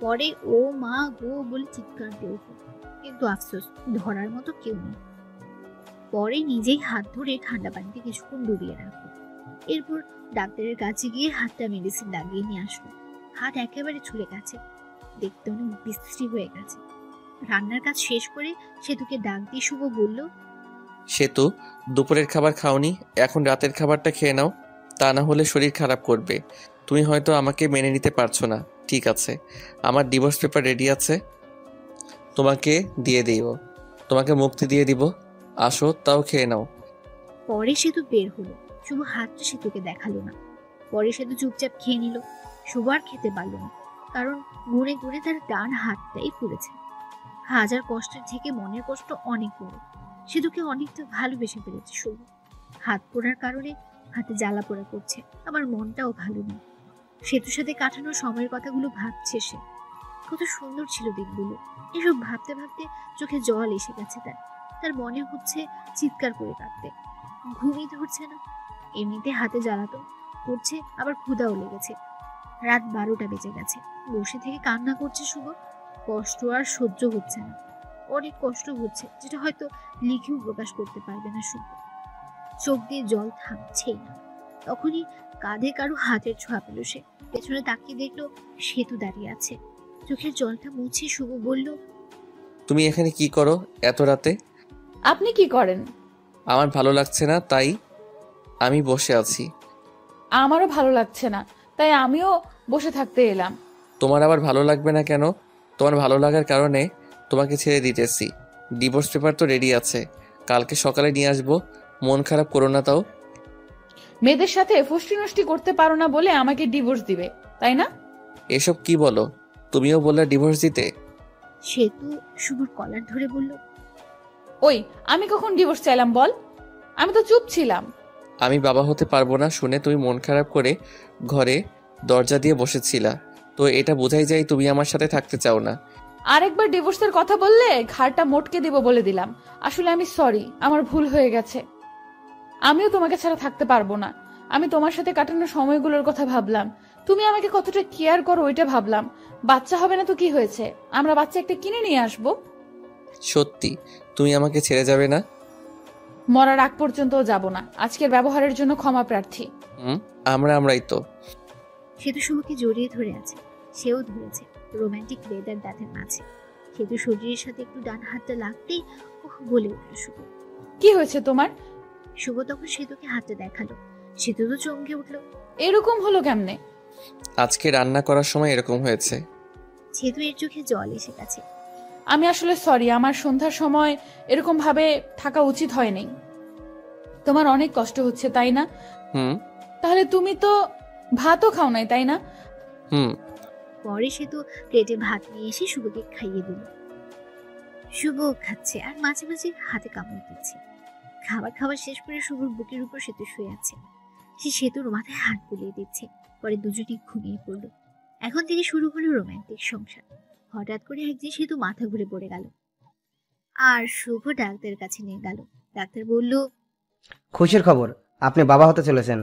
পরে ও মা গো বলে চিৎকার দিয়ে উঠল, কিন্তু আফসোস ধরার মতো কেউ নেই। পরে নিজেই হাত ধরে ঠান্ডা পানিতে কিছুক্ষণ ডুবিয়ে রাখলো। এরপর ডাক্তারের কাছে গিয়ে হাতটা মেডিসিন লাগিয়ে নিয়ে আসলো। হাত একেবারে ছুলে গেছে, দেখতে অনেক বিশ্রী হয়ে গেছে। রান্নার কাজ শেষ করে সেতুকে ডাক দিয়ে শুভ বলল, সেতু, দুপুরের খাবার খাওনি, এখন রাতের খাবারটা খেয়ে নাও, তা না হলে শরীর খারাপ করবে। তুমি হয়তো আমাকে মেনে নিতে পারছো না, ঠিক আছে? আমার ডিভোর্স পেপার রেডি আছে, তোমাকে দিয়ে দিও, তোমাকে মুক্তি দিয়ে দিব। আসো, তাও খেয়ে নাও। পরে সেতু বের হলো। শুভ হাতটা সেতুকে দেখালো না। পরে সেতু চুপচাপ খেয়ে নিল। শুভ আর খেতে পারলো না, কারণ গুনে গুনে তার ডান হাতটাই পুড়েছে। হাজার কষ্টের থেকে মনের কষ্ট অনেক বড়। সেতুকে অনেকটা ভালোবেসে ফেলেছে শুভ। হাত পোড়ার কারণে হাতে জ্বালা পোড়া করছে, আবার মনটাও ভালো নেই। সেতুর সাথে কাটানো সময়ের কথাগুলো ভাবছে সে। কত সুন্দর ছিল দিনগুলো। এসব ভাবতে ভাবতে চোখে জল এসে গেছে তার। তার মনে হচ্ছে চিৎকার করে কাঁদতে। ঘুমই ধরছে না। এমনিতে হাতে জ্বালাতো করছে, আবার ক্ষুধাও লেগেছে। রাত 12টা বেজে গেছে। বসে থেকে কান্না করছে শুভ। কষ্ট আর সহ্য হচ্ছে না। অনেক কষ্ট হচ্ছে, যেটা হয়তো লিখেও প্রকাশ করতে পারবে না শুভ। চোখ দিয়ে জল থামছেই না। তখনই কাঁধে কারো হাতের ছোঁয়া পেল সে। পেছনে তাকিয়ে দেখলো সেতু দাঁড়িয়ে আছে। চোখের জলটা মুছে শুভ বলল, তুমি এখানে কি করো এত রাতে? আপনি কি করেন? আমার ভালো লাগছে না, তাই আমি বসে আছি। আমারও ভালো লাগছে না, তাই আমিও বসে থাকতে এলাম। তোমার আবার ভালো লাগবে না কেন? তোমার ভালো লাগার কারণে তোমাকে ছেড়ে দিতেছি। ডিভোর্স পেপার তো রেডি আছে, কালকে সকালে নিয়ে আসবো। মন খারাপ করো না। তাও মেয়েদের সাথে ফষ্টি নষ্টি করতে পারো না বলে আমাকে ডিভোর্স দিবে, তাই না? এসব কি বলো? তুমিও বললে ডিভোর্স দিতে। সেতু শুভর কলার ধরে বলল, ওই আমি কখন ডিভোর্স চাইলাম বল? আমি তো চুপ ছিলাম। আমি বাবা হতে পারবো না শুনে তুমি মন খারাপ করে ঘরে দরজা দিয়ে বসেছিলা, তো এটা বোঝাই যায় তুমি আমার সাথে থাকতে চাও না। আরেকবার ডিভোর্সের কথা বললে ঘাড়টা মোটকে দিব বলে দিলাম। আসলে আমি সরি, আমার ভুল হয়ে গেছে। আমিও তোমাকে ছাড়া থাকতে পারবো না। আমি তোমার সাথে কাটানো সময়গুলোর কথা ভাবলাম। তুমি আমাকে কতটা কেয়ার করো ওইটা ভাবলাম। বাচ্চা হবে না তো কি হয়েছে, আমরা বাচ্চা একটা কিনে নিয়ে আসবো। সত্যি তুমি আমাকে ছেড়ে যাবে না? মরার আগ পর্যন্তও যাব না। আজকের ব্যবহারের জন্য ক্ষমা প্রার্থী। আমরাই তো। সেতু শুভকে জড়িয়ে ধরে আছে, সেও ধরেছে। রোমান্টিক ওয়েদার তাদের মাঝে। সেতু শরীরের সাথে একটু ডান হাতটা লাগতেই ওহ বলে উঠল শুভ। কি হয়েছে তোমার? শুভ তখন সেতুকে হাতটা দেখালো। সেতু তো চমকে উঠল। এরকম হলো কেমনে? আজকে রান্না করার সময় এরকম হয়েছে। সেতু এর চোখে জল এসে গেছে। আমি আসলে সরি, আমার সন্ধ্যার সময় এরকম ভাবে থাকা উচিত হয়নি। তোমার অনেক কষ্ট হচ্ছে তাই না? তাহলে তুমি তো ভাতও খাও নাই তাই না? পরে সেতু প্লেটে ভাত নিয়ে এসে শুভকে খাইয়ে দিল। শুভ খাচ্ছে আর মাঝে মাঝে হাতে কামড় দিচ্ছে। খাবার শেষ করে শুভর বুকের উপর সেতু শুয়ে আছে। সে সেতুর মাথায় হাত বুলিয়ে দিচ্ছে। পরে দুজনেই ঘুমিয়ে পড়ল। এখন থেকে শুরু হলো রোমান্টিক সংসার। হঠাৎ করে একদিন সেতু মাথা ঘুরে পড়ে গেল, আর শুভ ডাক্তারের কাছে নিয়ে গেল। ডাক্তার বলল, খুশির খবর, আপনি বাবা হতে চলেছেন।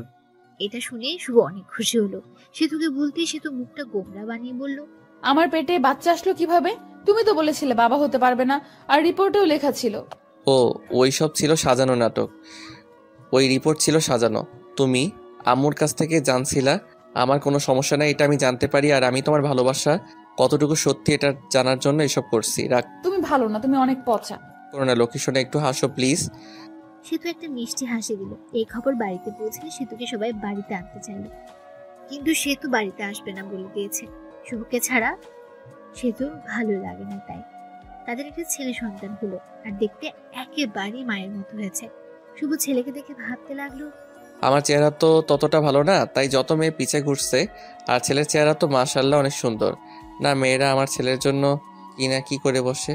এটা শুনে শুভ অনেক খুশি হলো। সেতুকে বলতে সেতু মুখটা গোমরা বানিয়ে বলল, আমার পেটে বাচ্চা আসলো কিভাবে? তুমি তো বলেছিলে বাবা হতে পারবে না, আর রিপোর্টেও লেখা ছিল। ও, ওই সব ছিল সাজানো নাটক। ওই রিপোর্ট ছিল সাজানো। তুমি আম্মুর কাছ থেকে জানছিলা আমার কোনো সমস্যা নাই, এটা আমি জানতে পারি। আর আমি তোমার ভালোবাসা কতটুকু সত্যি এটা জানার জন্য এসব করছি। রাখ, তুমি ভালো না, তুমি অনেক পচা। করো না লক্ষ্মী, শোনে একটু হাসো প্লিজ। সেতু একটা মিষ্টি হাসি দিল। এই খবর বাড়িতে পৌঁছে সেতুকে সবাই বাড়িতে আনতে চাইল, কিন্তু সেতু বাড়িতে আসবে না বলে দিয়েছে। শুভকে ছাড়া সেতু ভালো লাগে না, তাই তাদের একটা ছেলে সন্তান হলো, আর দেখতে একেবারেই মায়ের মতো হয়েছে। শুভ ছেলেকে দেখে ভাবতে লাগলো, আমার চেহারা তো ততটা ভালো না, তাই যত মেয়ে পিছে ঘুরছে, আর ছেলের চেহারা তো মাশাআল্লাহ অনেক সুন্দর। না, মেয়েরা আমার ছেলের জন্য কি না কি করে বসে।